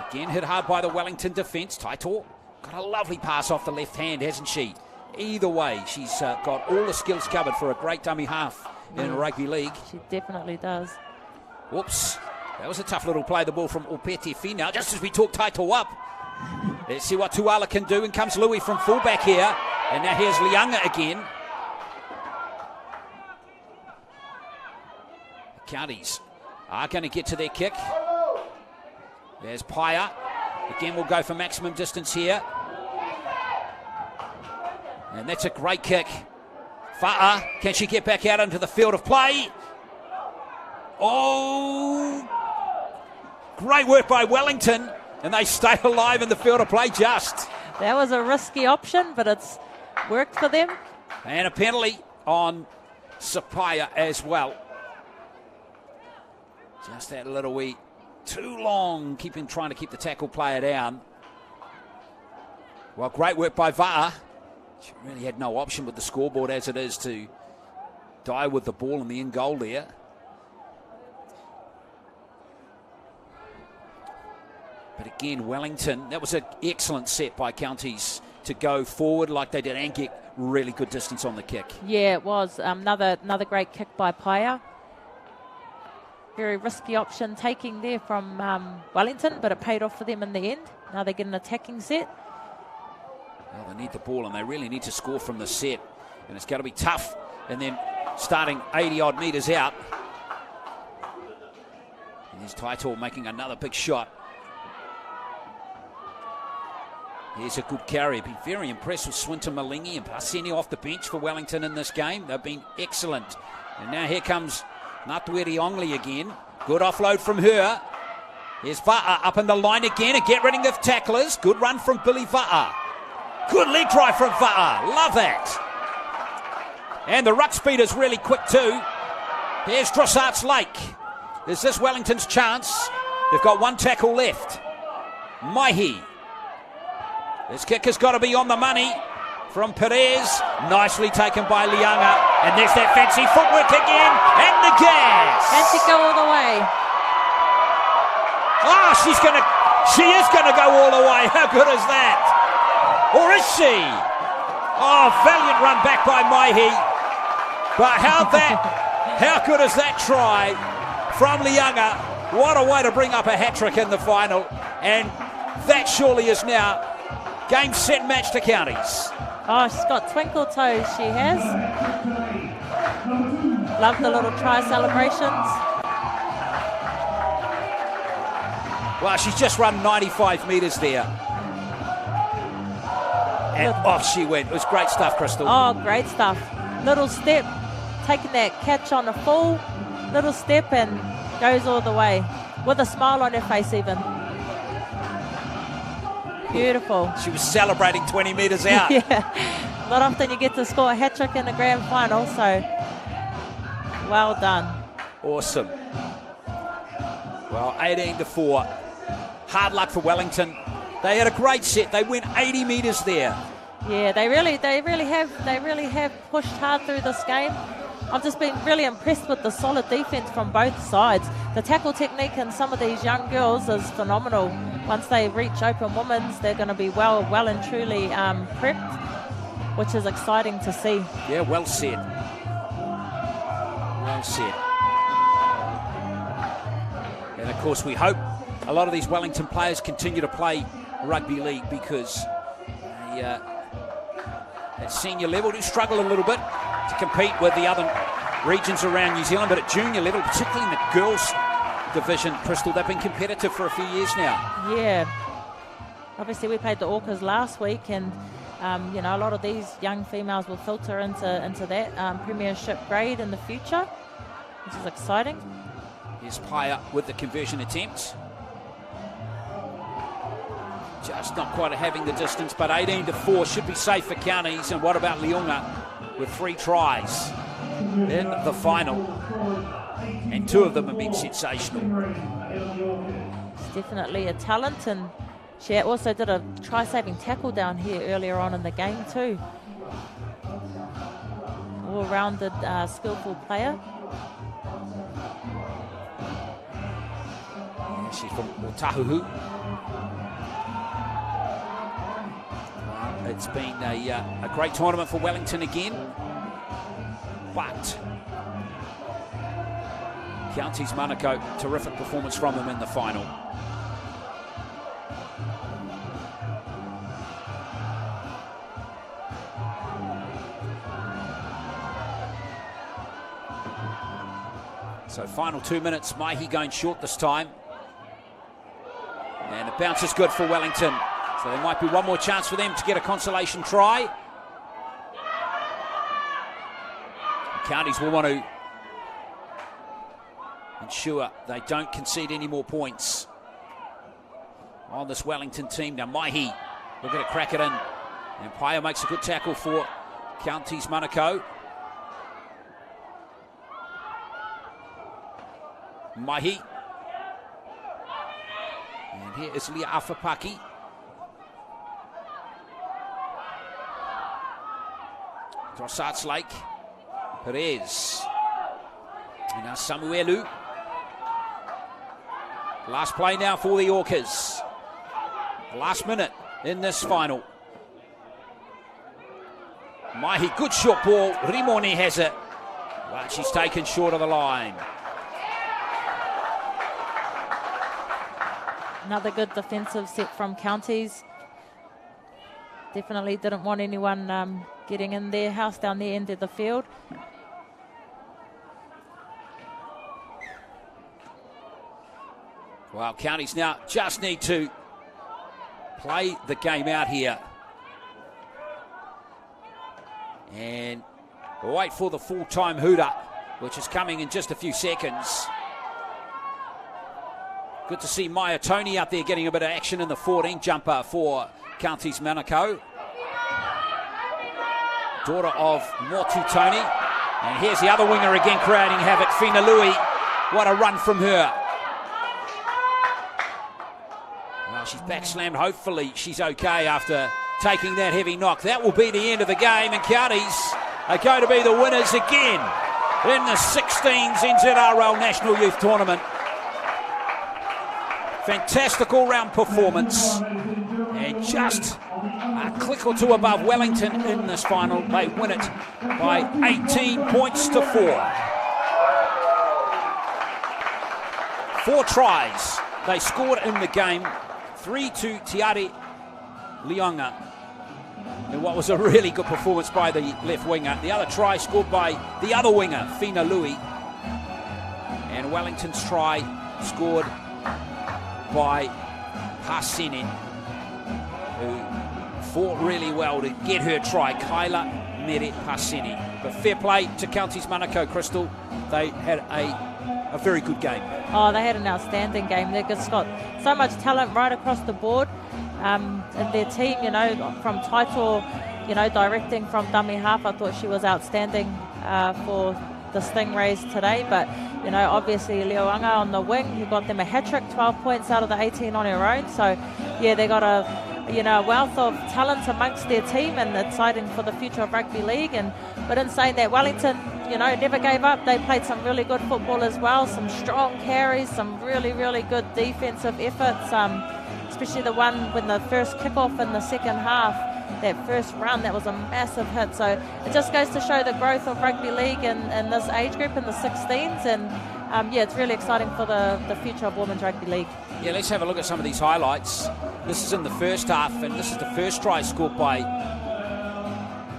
Again hit hard by the Wellington defence. Taito got a lovely pass off the left hand, hasn't she? Either way, she's got all the skills covered for a great dummy half in a rugby league. She definitely does. Whoops. That was a tough little play, the ball from Opeti Fina. Just as we talk Taito up. Let's see what Tuala can do. And comes Louis from fullback here. And now here's Lianga again. Counties are going to get to their kick. There's Paia. Again, we'll go for maximum distance here. And that's a great kick. Fa'a, can she get back out into the field of play? Oh, great work by Wellington. And they stay alive in the field of play just. That was a risky option, but it's worked for them. And a penalty on Sapaya as well. Just that little wee too long, trying to keep the tackle player down. Well, great work by Va'a. She really had no option with the scoreboard as it is to die with the ball in the end goal there. But again, Wellington, that was an excellent set by Counties to go forward like they did and get really good distance on the kick. Yeah, it was. Another great kick by Paia. Very risky option taking there from Wellington, but it paid off for them in the end. Now they get an attacking set. Well, they need the ball and they really need to score from the set. And it's going to be tough. And then starting 80-odd metres out. And there's Taito making another big shot. Here's a good carry. Been very impressed with Swinton Malingi and Pasini off the bench for Wellington in this game. They've been excellent. And now here comes Natueri Ongli again. Good offload from her. Here's Va'a up in the line again and get rid of the tacklers. Good run from Billy Va'a. Good leg drive from Va'a. Love that. And the ruck speed is really quick too. Here's Drossards Lake. Is this Wellington's chance? They've got one tackle left. Maihi. This kick has got to be on the money from Perez. Nicely taken by Lianga. And there's that fancy footwork again. And the gas. And she go all the way. Oh, she's going to She is going to go all the way. How good is that? Or is she? Oh, valiant run back by Maihi. But how good is that try from Lianga? What a way to bring up a hat-trick in the final. And that surely is now game, set, match to Counties. Oh, she's got twinkle toes, she has. Love the little try celebrations. Well, she's just run 95 metres there. And off she went. It was great stuff, Crystal. Oh, great stuff. Little step, taking that catch on the full. Little step and goes all the way. With a smile on her face even. Beautiful. She was celebrating 20 metres out. Yeah. Not often you get to score a hat-trick in the grand final, so well done. Awesome. Well, 18-4. Hard luck for Wellington. They had a great set. They went 80 metres there. Yeah, they really have pushed hard through this game. I've just been really impressed with the solid defence from both sides. The tackle technique in some of these young girls is phenomenal. Once they reach open women's, they're going to be well and truly prepped, which is exciting to see. Yeah, well said. Well said. And of course, we hope a lot of these Wellington players continue to play rugby league, because they, at senior level do struggle a little bit to compete with the other regions around New Zealand, but at junior level, particularly in the girls division, Crystal, they've been competitive for a few years now. Yeah. Obviously, we played the Orcas last week, and you know, a lot of these young females will filter into that premiership grade in the future, which is exciting. Here's Paya with the conversion attempt. Just not quite having the distance, but 18-4 should be safe for Counties. And what about Liunga with 3 tries in the final? And 2 of them have been sensational. It's definitely a talent, and she also did a try-saving tackle down here earlier on in the game too. All-rounded, skillful player. She's from Otahuhu. It's been a great tournament for Wellington again, but Counties-Manukau, terrific performance from them in the final. So final 2 minutes, Maihi going short this time. And the bounce is good for Wellington. So there might be one more chance for them to get a consolation try. Counties will want to ensure they don't concede any more points on this Wellington team. Now Maihi will get a crack it in. And Paya makes a good tackle for Counties-Manukau. Maihi. And here is Leah Afapaki. Drossards Lake. Perez. And now Samuelu. Last play now for the Orcas. Last minute in this final. Maihi, good short ball. Rimoni has it. But she's taken short of the line. Another good defensive set from Counties. Definitely didn't want anyone getting in their house down the end of the field. Well, Counties now just need to play the game out here and wait for the full-time hooter, which is coming in just a few seconds. Good to see Maya Tony out there getting a bit of action in the 14 jumper for Counties-Manukau. Daughter of Motu Tony. And here's the other winger again creating havoc, Fina Lui. What a run from her. Well, she's back slammed. Hopefully she's okay after taking that heavy knock. That will be the end of the game, and Counties are going to be the winners again in the 16s NZRL National Youth Tournament. Fantastic all-round performance. And just a click or two above Wellington in this final. They win it by 18 points to 4. 4 tries they scored in the game. 3 to Tiare Leonga, in what was a really good performance by the left winger. The other try scored by the other winger, Fina Lui. And Wellington's try scored by Hasene, who fought really well to get her try, Kyla Mere Hasene. But fair play to Counties-Manukau, Crystal. They had a very good game. Oh, they had an outstanding game. They've just got so much talent right across the board. And their team, you know, from Taito, you know, directing from dummy half, I thought she was outstanding for the Stingrays today. But, you know, obviously Leoanga on the wing, who got them a hat-trick, 12 points out of the 18 on her own. So, yeah, they got a wealth of talent amongst their team, and exciting for the future of rugby league. But in saying that, Wellington, you know, never gave up. They played some really good football as well, some strong carries, some really, really good defensive efforts, especially the one when the first kickoff in the second half, that first run, that was a massive hit. So it just goes to show the growth of rugby league in this age group, in the 16s, and yeah, it's really exciting for the future of women's rugby league. Yeah, let's have a look at some of these highlights. This is in the first half, and this is the first try scored by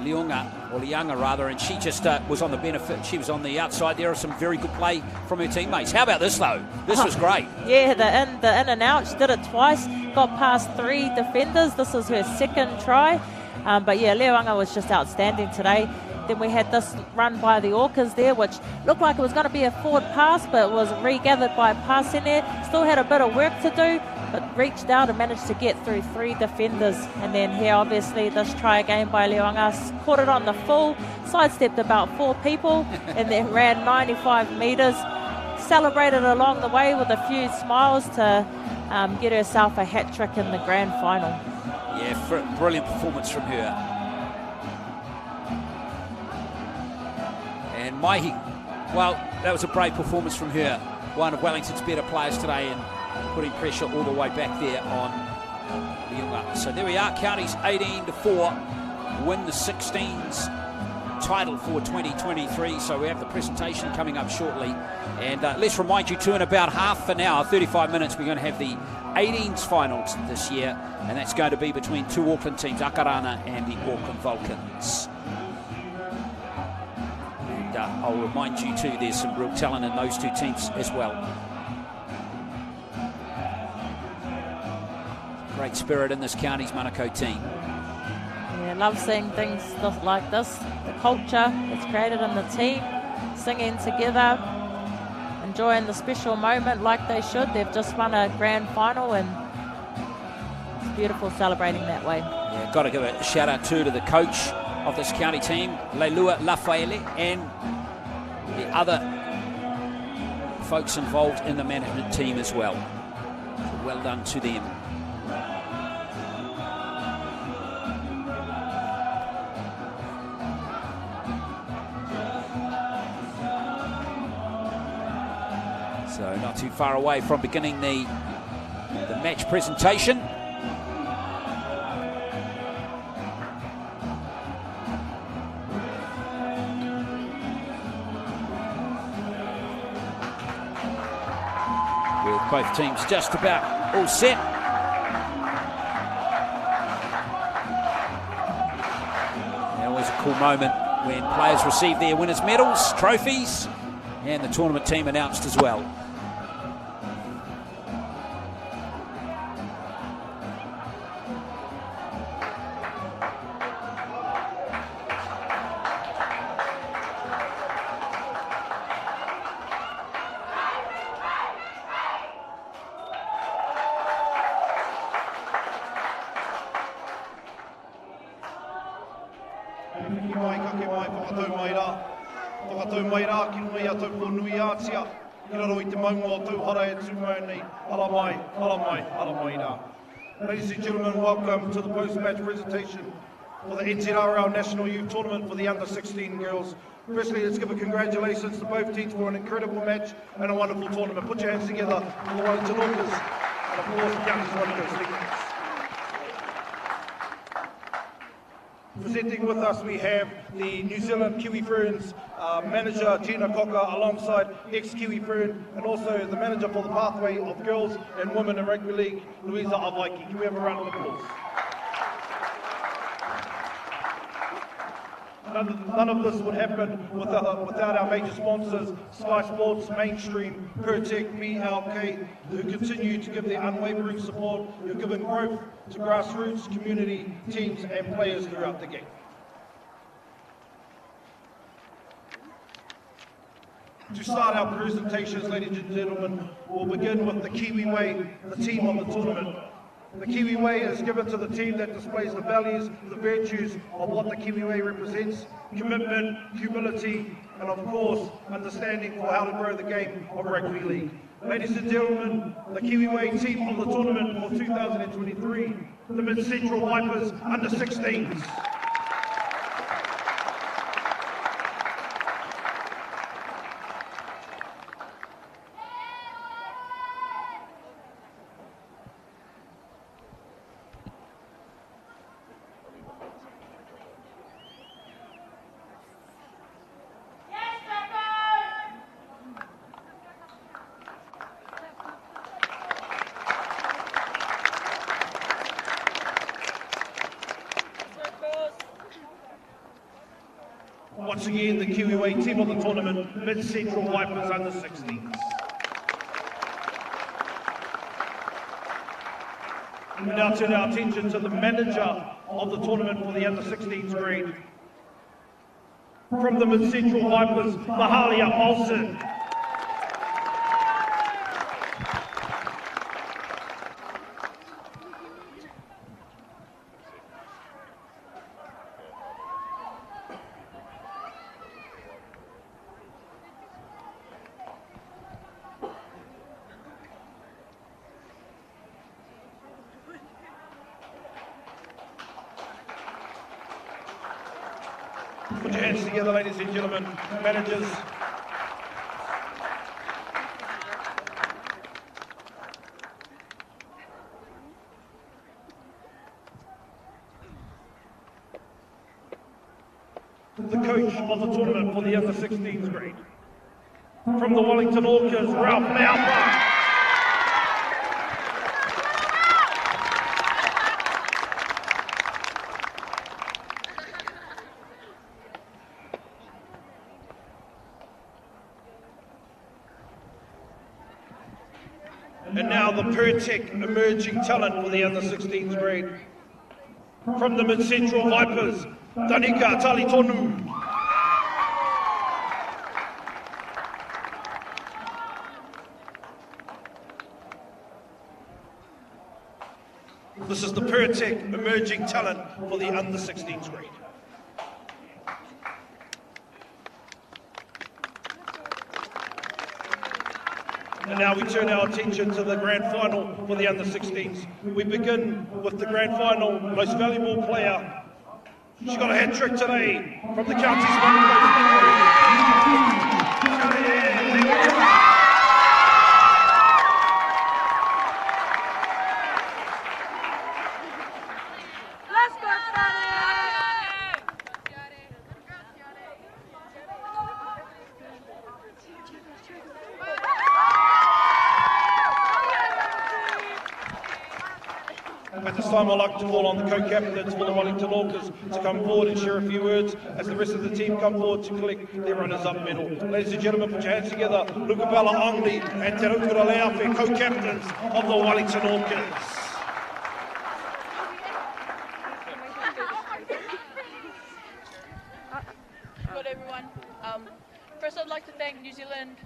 Leonga rather, and she just was on the benefit. She was on the outside. There are some very good play from her teammates. How about this though? This was great. Yeah, the in and out. She did it twice. Got past 3 defenders. This is her second try. But yeah, Leoanga was just outstanding today. Then we had this run by the Orcas there, which looked like it was going to be a forward pass, but it was regathered by Pasene. Still had a bit of work to do, but reached out and managed to get through 3 defenders. And then here, obviously, this try again by Leoanga, caught it on the full, sidestepped about 4 people, and then ran 95 metres. Celebrated along the way with a few smiles to get herself a hat-trick in the grand final. Yeah, brilliant performance from her. And Maihi, well, that was a brave performance from her. One of Wellington's better players today, and putting pressure all the way back there on Leonga. So there we are, Counties 18-4 win the 16s title for 2023. So we have the presentation coming up shortly. And let's remind you too, in about half an hour, 35 minutes, we're going to have the 18s finals this year. And that's going to be between 2 Auckland teams, Akarana and the Auckland Vulcans. And I'll remind you too, there's some real talent in those 2 teams as well. Great spirit in this Counties-Manukau team. Yeah, love seeing things like this. The culture that's created in the team, singing together, enjoying the special moment like they should. They've just won a grand final, and it's beautiful celebrating that way. Yeah, got to give a shout out too to the coach of this county team, Leilua Lafaele, and the other folks involved in the management team as well. So well done to them. So not too far away from beginning the match presentation. With both teams just about all set. Now always a cool moment when players receive their winners' medals, trophies, and the tournament team announced as well. Ladies and gentlemen, welcome to the post-match presentation for the NZRL National Youth Tournament for the Under-16 girls. Firstly, let's give a congratulations to both teams for an incredible match and a wonderful tournament. Put your hands together for the Wellington Orcas. and of course Counties-Manukau Stingrays. Presenting with us we have the New Zealand Kiwi Ferns manager Gina Cocker alongside ex-Kiwi Fern and also the manager for the pathway of girls and women in rugby league, Louisa Avaiki. Can we have a round of applause? None of this would happen without our major sponsors, Sky Sports, Mainstream, Pertec, BLK, who continue to give their unwavering support, who are giving growth to grassroots, community, teams and players throughout the game. To start our presentations, ladies and gentlemen, we'll begin with the Kiwi Way, the team of the tournament. The Kiwi Way is given to the team that displays the values, the virtues of what the Kiwi Way represents, commitment, humility, and of course, understanding for how to grow the game of rugby league. Ladies and gentlemen, the Kiwi Way team of the tournament for 2023, the Mid-Central Vipers under 16s. Once again, the Kiwi Way team of the tournament, Mid-Central Vipers under 16s. We now turn our attention to the manager of the tournament for the under 16s grade. From the Mid-Central Vipers, Mahalia Olsen. Put your hands together, ladies and gentlemen, managers. The coach of the tournament for the under 16s grade. From the Wellington Orcas, Ralph Lauper. And now the Pertec emerging talent for the under 16s grade. From the Mid-Central Vipers, Danica Talitonu. This is the Pertec emerging talent for the under 16s grade. And now we turn our attention to the grand final for the under 16s. We begin with the grand final, most valuable player. She got a hat trick today from the Counties-Manukau. At this time, I'd like to call on the co-captains for the Wellington Orcas to come forward and share a few words as the rest of the team come forward to collect their runners-up medal. Ladies and gentlemen, put your hands together. Lukapala Ongli and Te Raukura Leafe, co-captains of the Wellington Orcas. Good, everyone. First, I'd like to thank New Zealand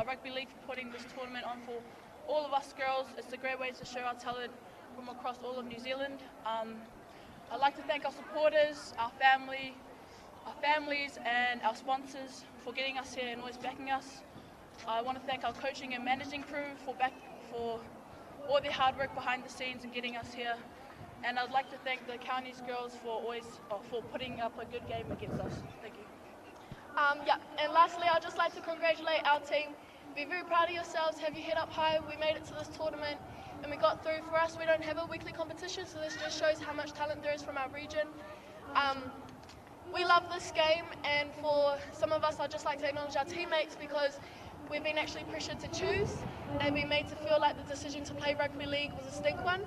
Rugby League for putting this tournament on for all of us girls. It's a great way to show our talent from across all of New Zealand. I'd like to thank our supporters, our families and our sponsors for getting us here and always backing us. I want to thank our coaching and managing crew for all their hard work behind the scenes and getting us here. And I'd like to thank the Counties girls for putting up a good game against us. Thank you. And lastly, I'd just like to congratulate our team. Be very proud of yourselves. Have your head up high. We made it to this tournament and we got got through for us. We don't have a weekly competition, so this just shows how much talent there is from our region. We love this game, and for some of us, I'd just like to acknowledge our teammates because we've been actually pressured to choose and been made to feel like the decision to play rugby league was a stink one.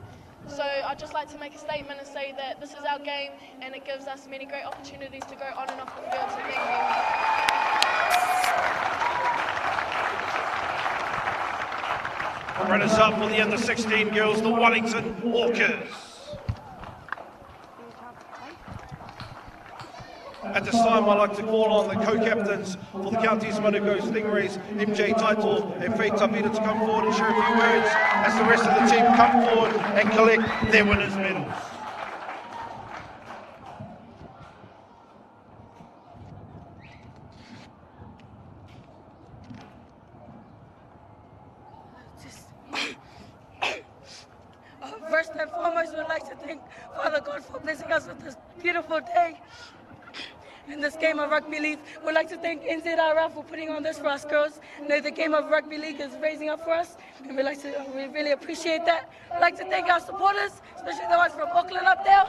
So I'd just like to make a statement and say that this is our game and it gives us many great opportunities to go on and off the field. So thank you. Runners up for the under-16 girls, the Wellington Orcas. At this time, I'd like to call on the co-captains for the Counties-Manukau Stingrays, MJ Title and Faith Tavita, to come forward and share a few words as the rest of the team come forward and collect their winners' medals. First and foremost, we'd like to thank Father God for blessing us with this beautiful day in this game of rugby league. We'd like to thank NZRL for putting on this for us girls. You know, the game of rugby league is raising up for us, and we really appreciate that. I'd like to thank our supporters, especially the ones from Auckland up there.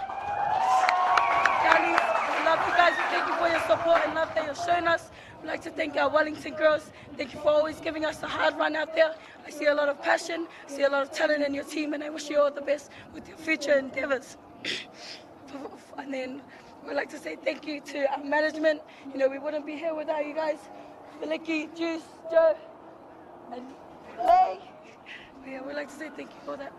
Counties, we love you guys. Thank you for your support and love that you've shown us. We'd like to thank our Wellington girls. Thank you for always giving us a hard run out there. I see a lot of passion, I see a lot of talent in your team, and I wish you all the best with your future endeavours. And then we'd like to say thank you to our management. You know, we wouldn't be here without you guys. Feliki, Juice, Joe, and Lay. Yeah, we'd like to say thank you for that.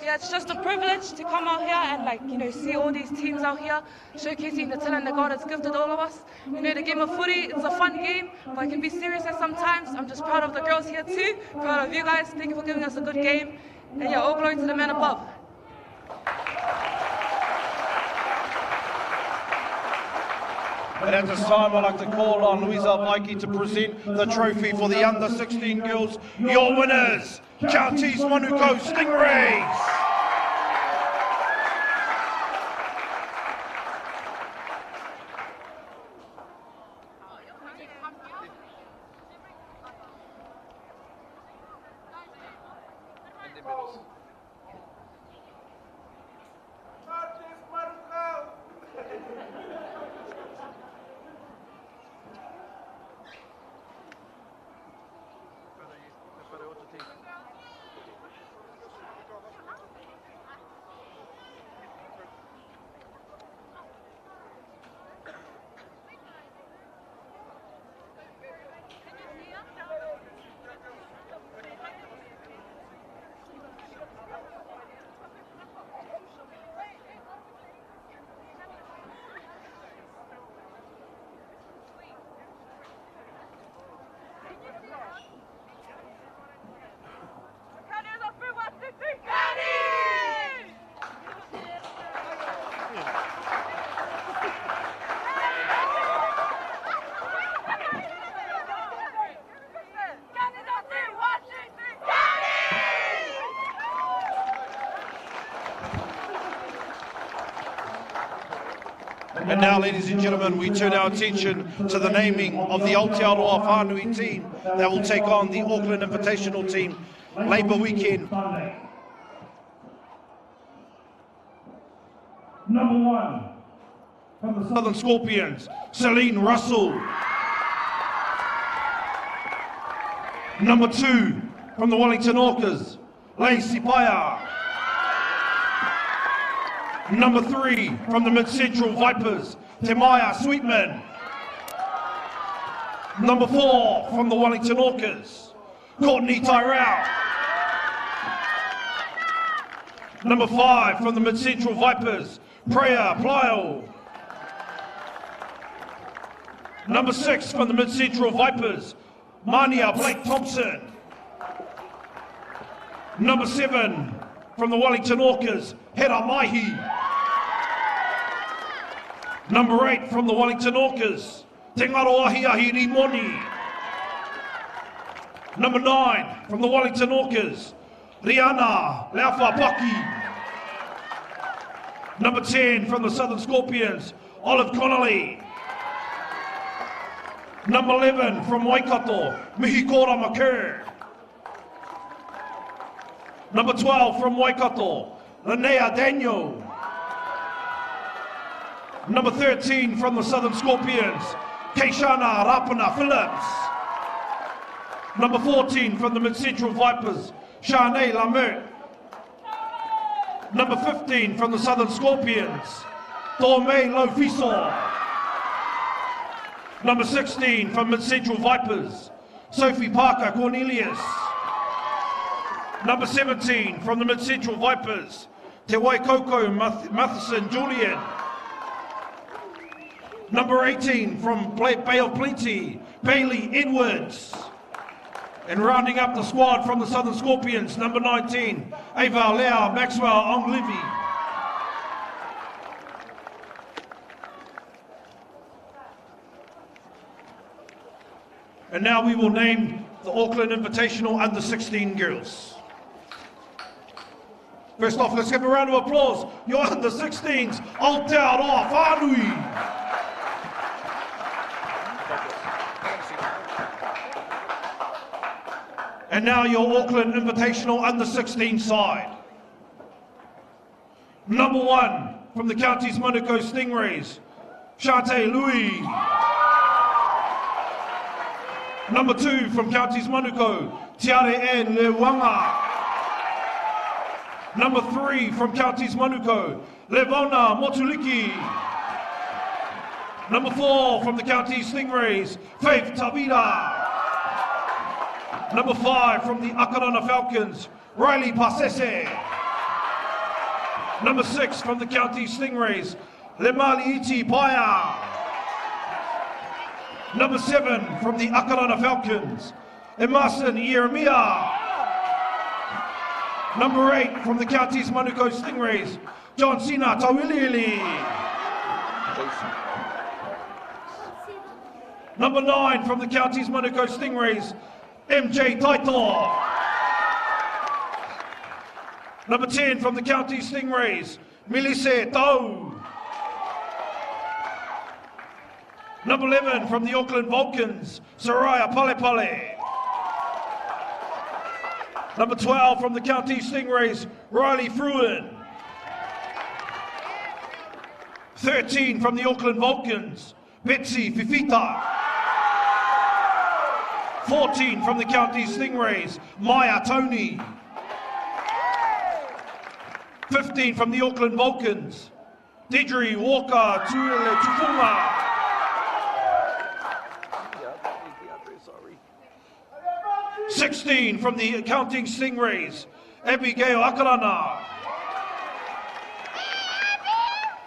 Yeah, it's just a privilege to come out here and see all these teams out here showcasing the talent that God has gifted all of us. You know, the game of footy, it's a fun game, but it can be serious at some times. I'm just proud of the girls here too, proud of you guys. Thank you for giving us a good game. And yeah, all glory to the man above. And at this time, I'd like to call on Louisa Mikey to present the trophy for the under-16 girls. Your winners, Counties-Manukau Stingrays. And now, ladies and gentlemen, we turn our attention to the naming of the Aotearoa Whanui team that will take on the Auckland Invitational team Labour Weekend. Number 1 from the Southern Scorpions, Celine Russell. Number 2 from the Wellington Orcas, Lei Sipaya. Number 3 from the Mid-Central Vipers, Temaya Sweetman. Number 4 from the Wellington Orcas, Courtney Tyrell. Number 5 from the Mid-Central Vipers, Preya Plyle. Number 6 from the Mid-Central Vipers, Mania Blake Thompson. Number 7 from the Wellington Orcas, Hera Maihi. Number 8 from the Wellington Orcas, Te Ngaro Ahiahiri Moni. Number 9 from the Wellington Orcas, Rihanna Leafapaki. Number 10 from the Southern Scorpions, Olive Connolly. Number 11 from Waikato, Mihikora Makur. Number 12 from Waikato, Linnea Daniel. Number 13 from the Southern Scorpions, Keishana Rapana Phillips. Number 14 from the Mid-Central Vipers, Shanae Lamert. Number 15 from the Southern Scorpions, Dorme Lofiso. Number 16 from Mid-Central Vipers, Sophie Parker Cornelius. Number 17 from the Mid-Central Vipers, Te Waikoko Matheson Julian. Number 18 from Bay of Plenty, Bailey Edwards. And rounding up the squad from the Southern Scorpions, number 19, Ava Leao Maxwell Onglivi. And now we will name the Auckland Invitational Under-16 girls. First off, let's give a round of applause. Your Under-16s, Aotearoa Whanui. And now your Auckland Invitational Under-16 side. Number 1 from the Counties-Manukau Stingrays, Shante Louis. Number 2 from Counties-Manukau, Tiare N Lewanga. Number 3 from Counties-Manukau, Levona Motuliki. Number 4 from the Counties Stingrays, Faith Tabida. Number 5 from the Akarana Falcons, Riley Pasese. Number 6 from the Counties Stingrays, Lemaliiti Paya. Number 7 from the Akarana Falcons, Emerson Ieremia. Number 8 from the Counties-Manukau Stingrays, John Cena Tawiliili. Number 9 from the Counties-Manukau Stingrays, MJ Taito. Number 10 from the Counties Stingrays, Melise Tau. Number 11 from the Auckland Vulcans, Soraya Palepale. Number 12 from the Counties Stingrays, Riley Fruin. 13 from the Auckland Vulcans, Betsy Fifita. 14 from the Counties Stingrays, Maya Tony. 15 from the Auckland Vulcans, Didri Walker Tuele Tufunga. 16 from the Counting Stingrays, Abigail Akarana.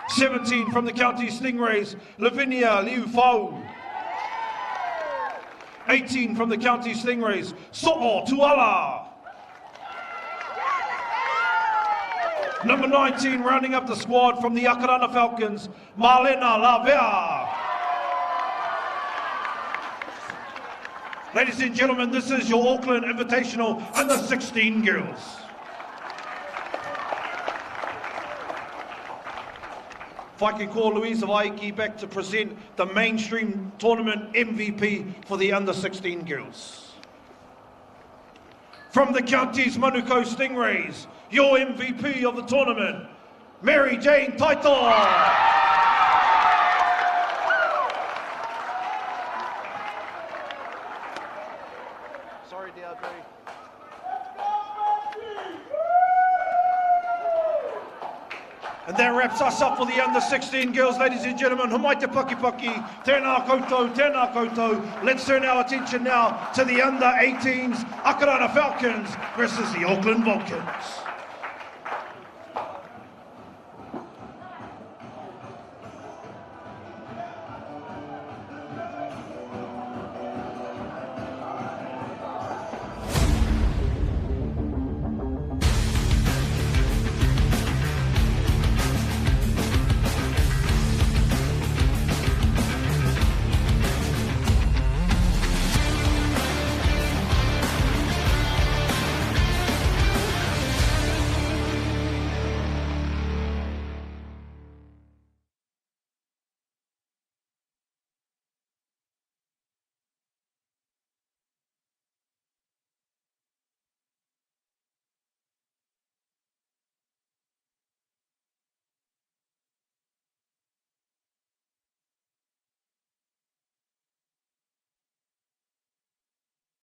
17 from the County Stingrays, Lavinia Liu Fau. 18 from the County Stingrays, So'o Tuala. Number 19, rounding up the squad from the Akarana Falcons, Marlena Lavea. Ladies and gentlemen, this is your Auckland Invitational Under-16 girls. If I can call Louisa Vaiki back to present the mainstream tournament MVP for the Under-16 girls. From the Counties-Manukau Stingrays, your MVP of the tournament, Mary Jane Taito. Sorry, DRP. And that wraps us up for the Under-16 girls, ladies and gentlemen. Hamaite Pakipaki, tēnā koutou, tēnā koutou. Let's turn our attention now to the Under-18s, Akarana Falcons versus the Auckland Vulcans.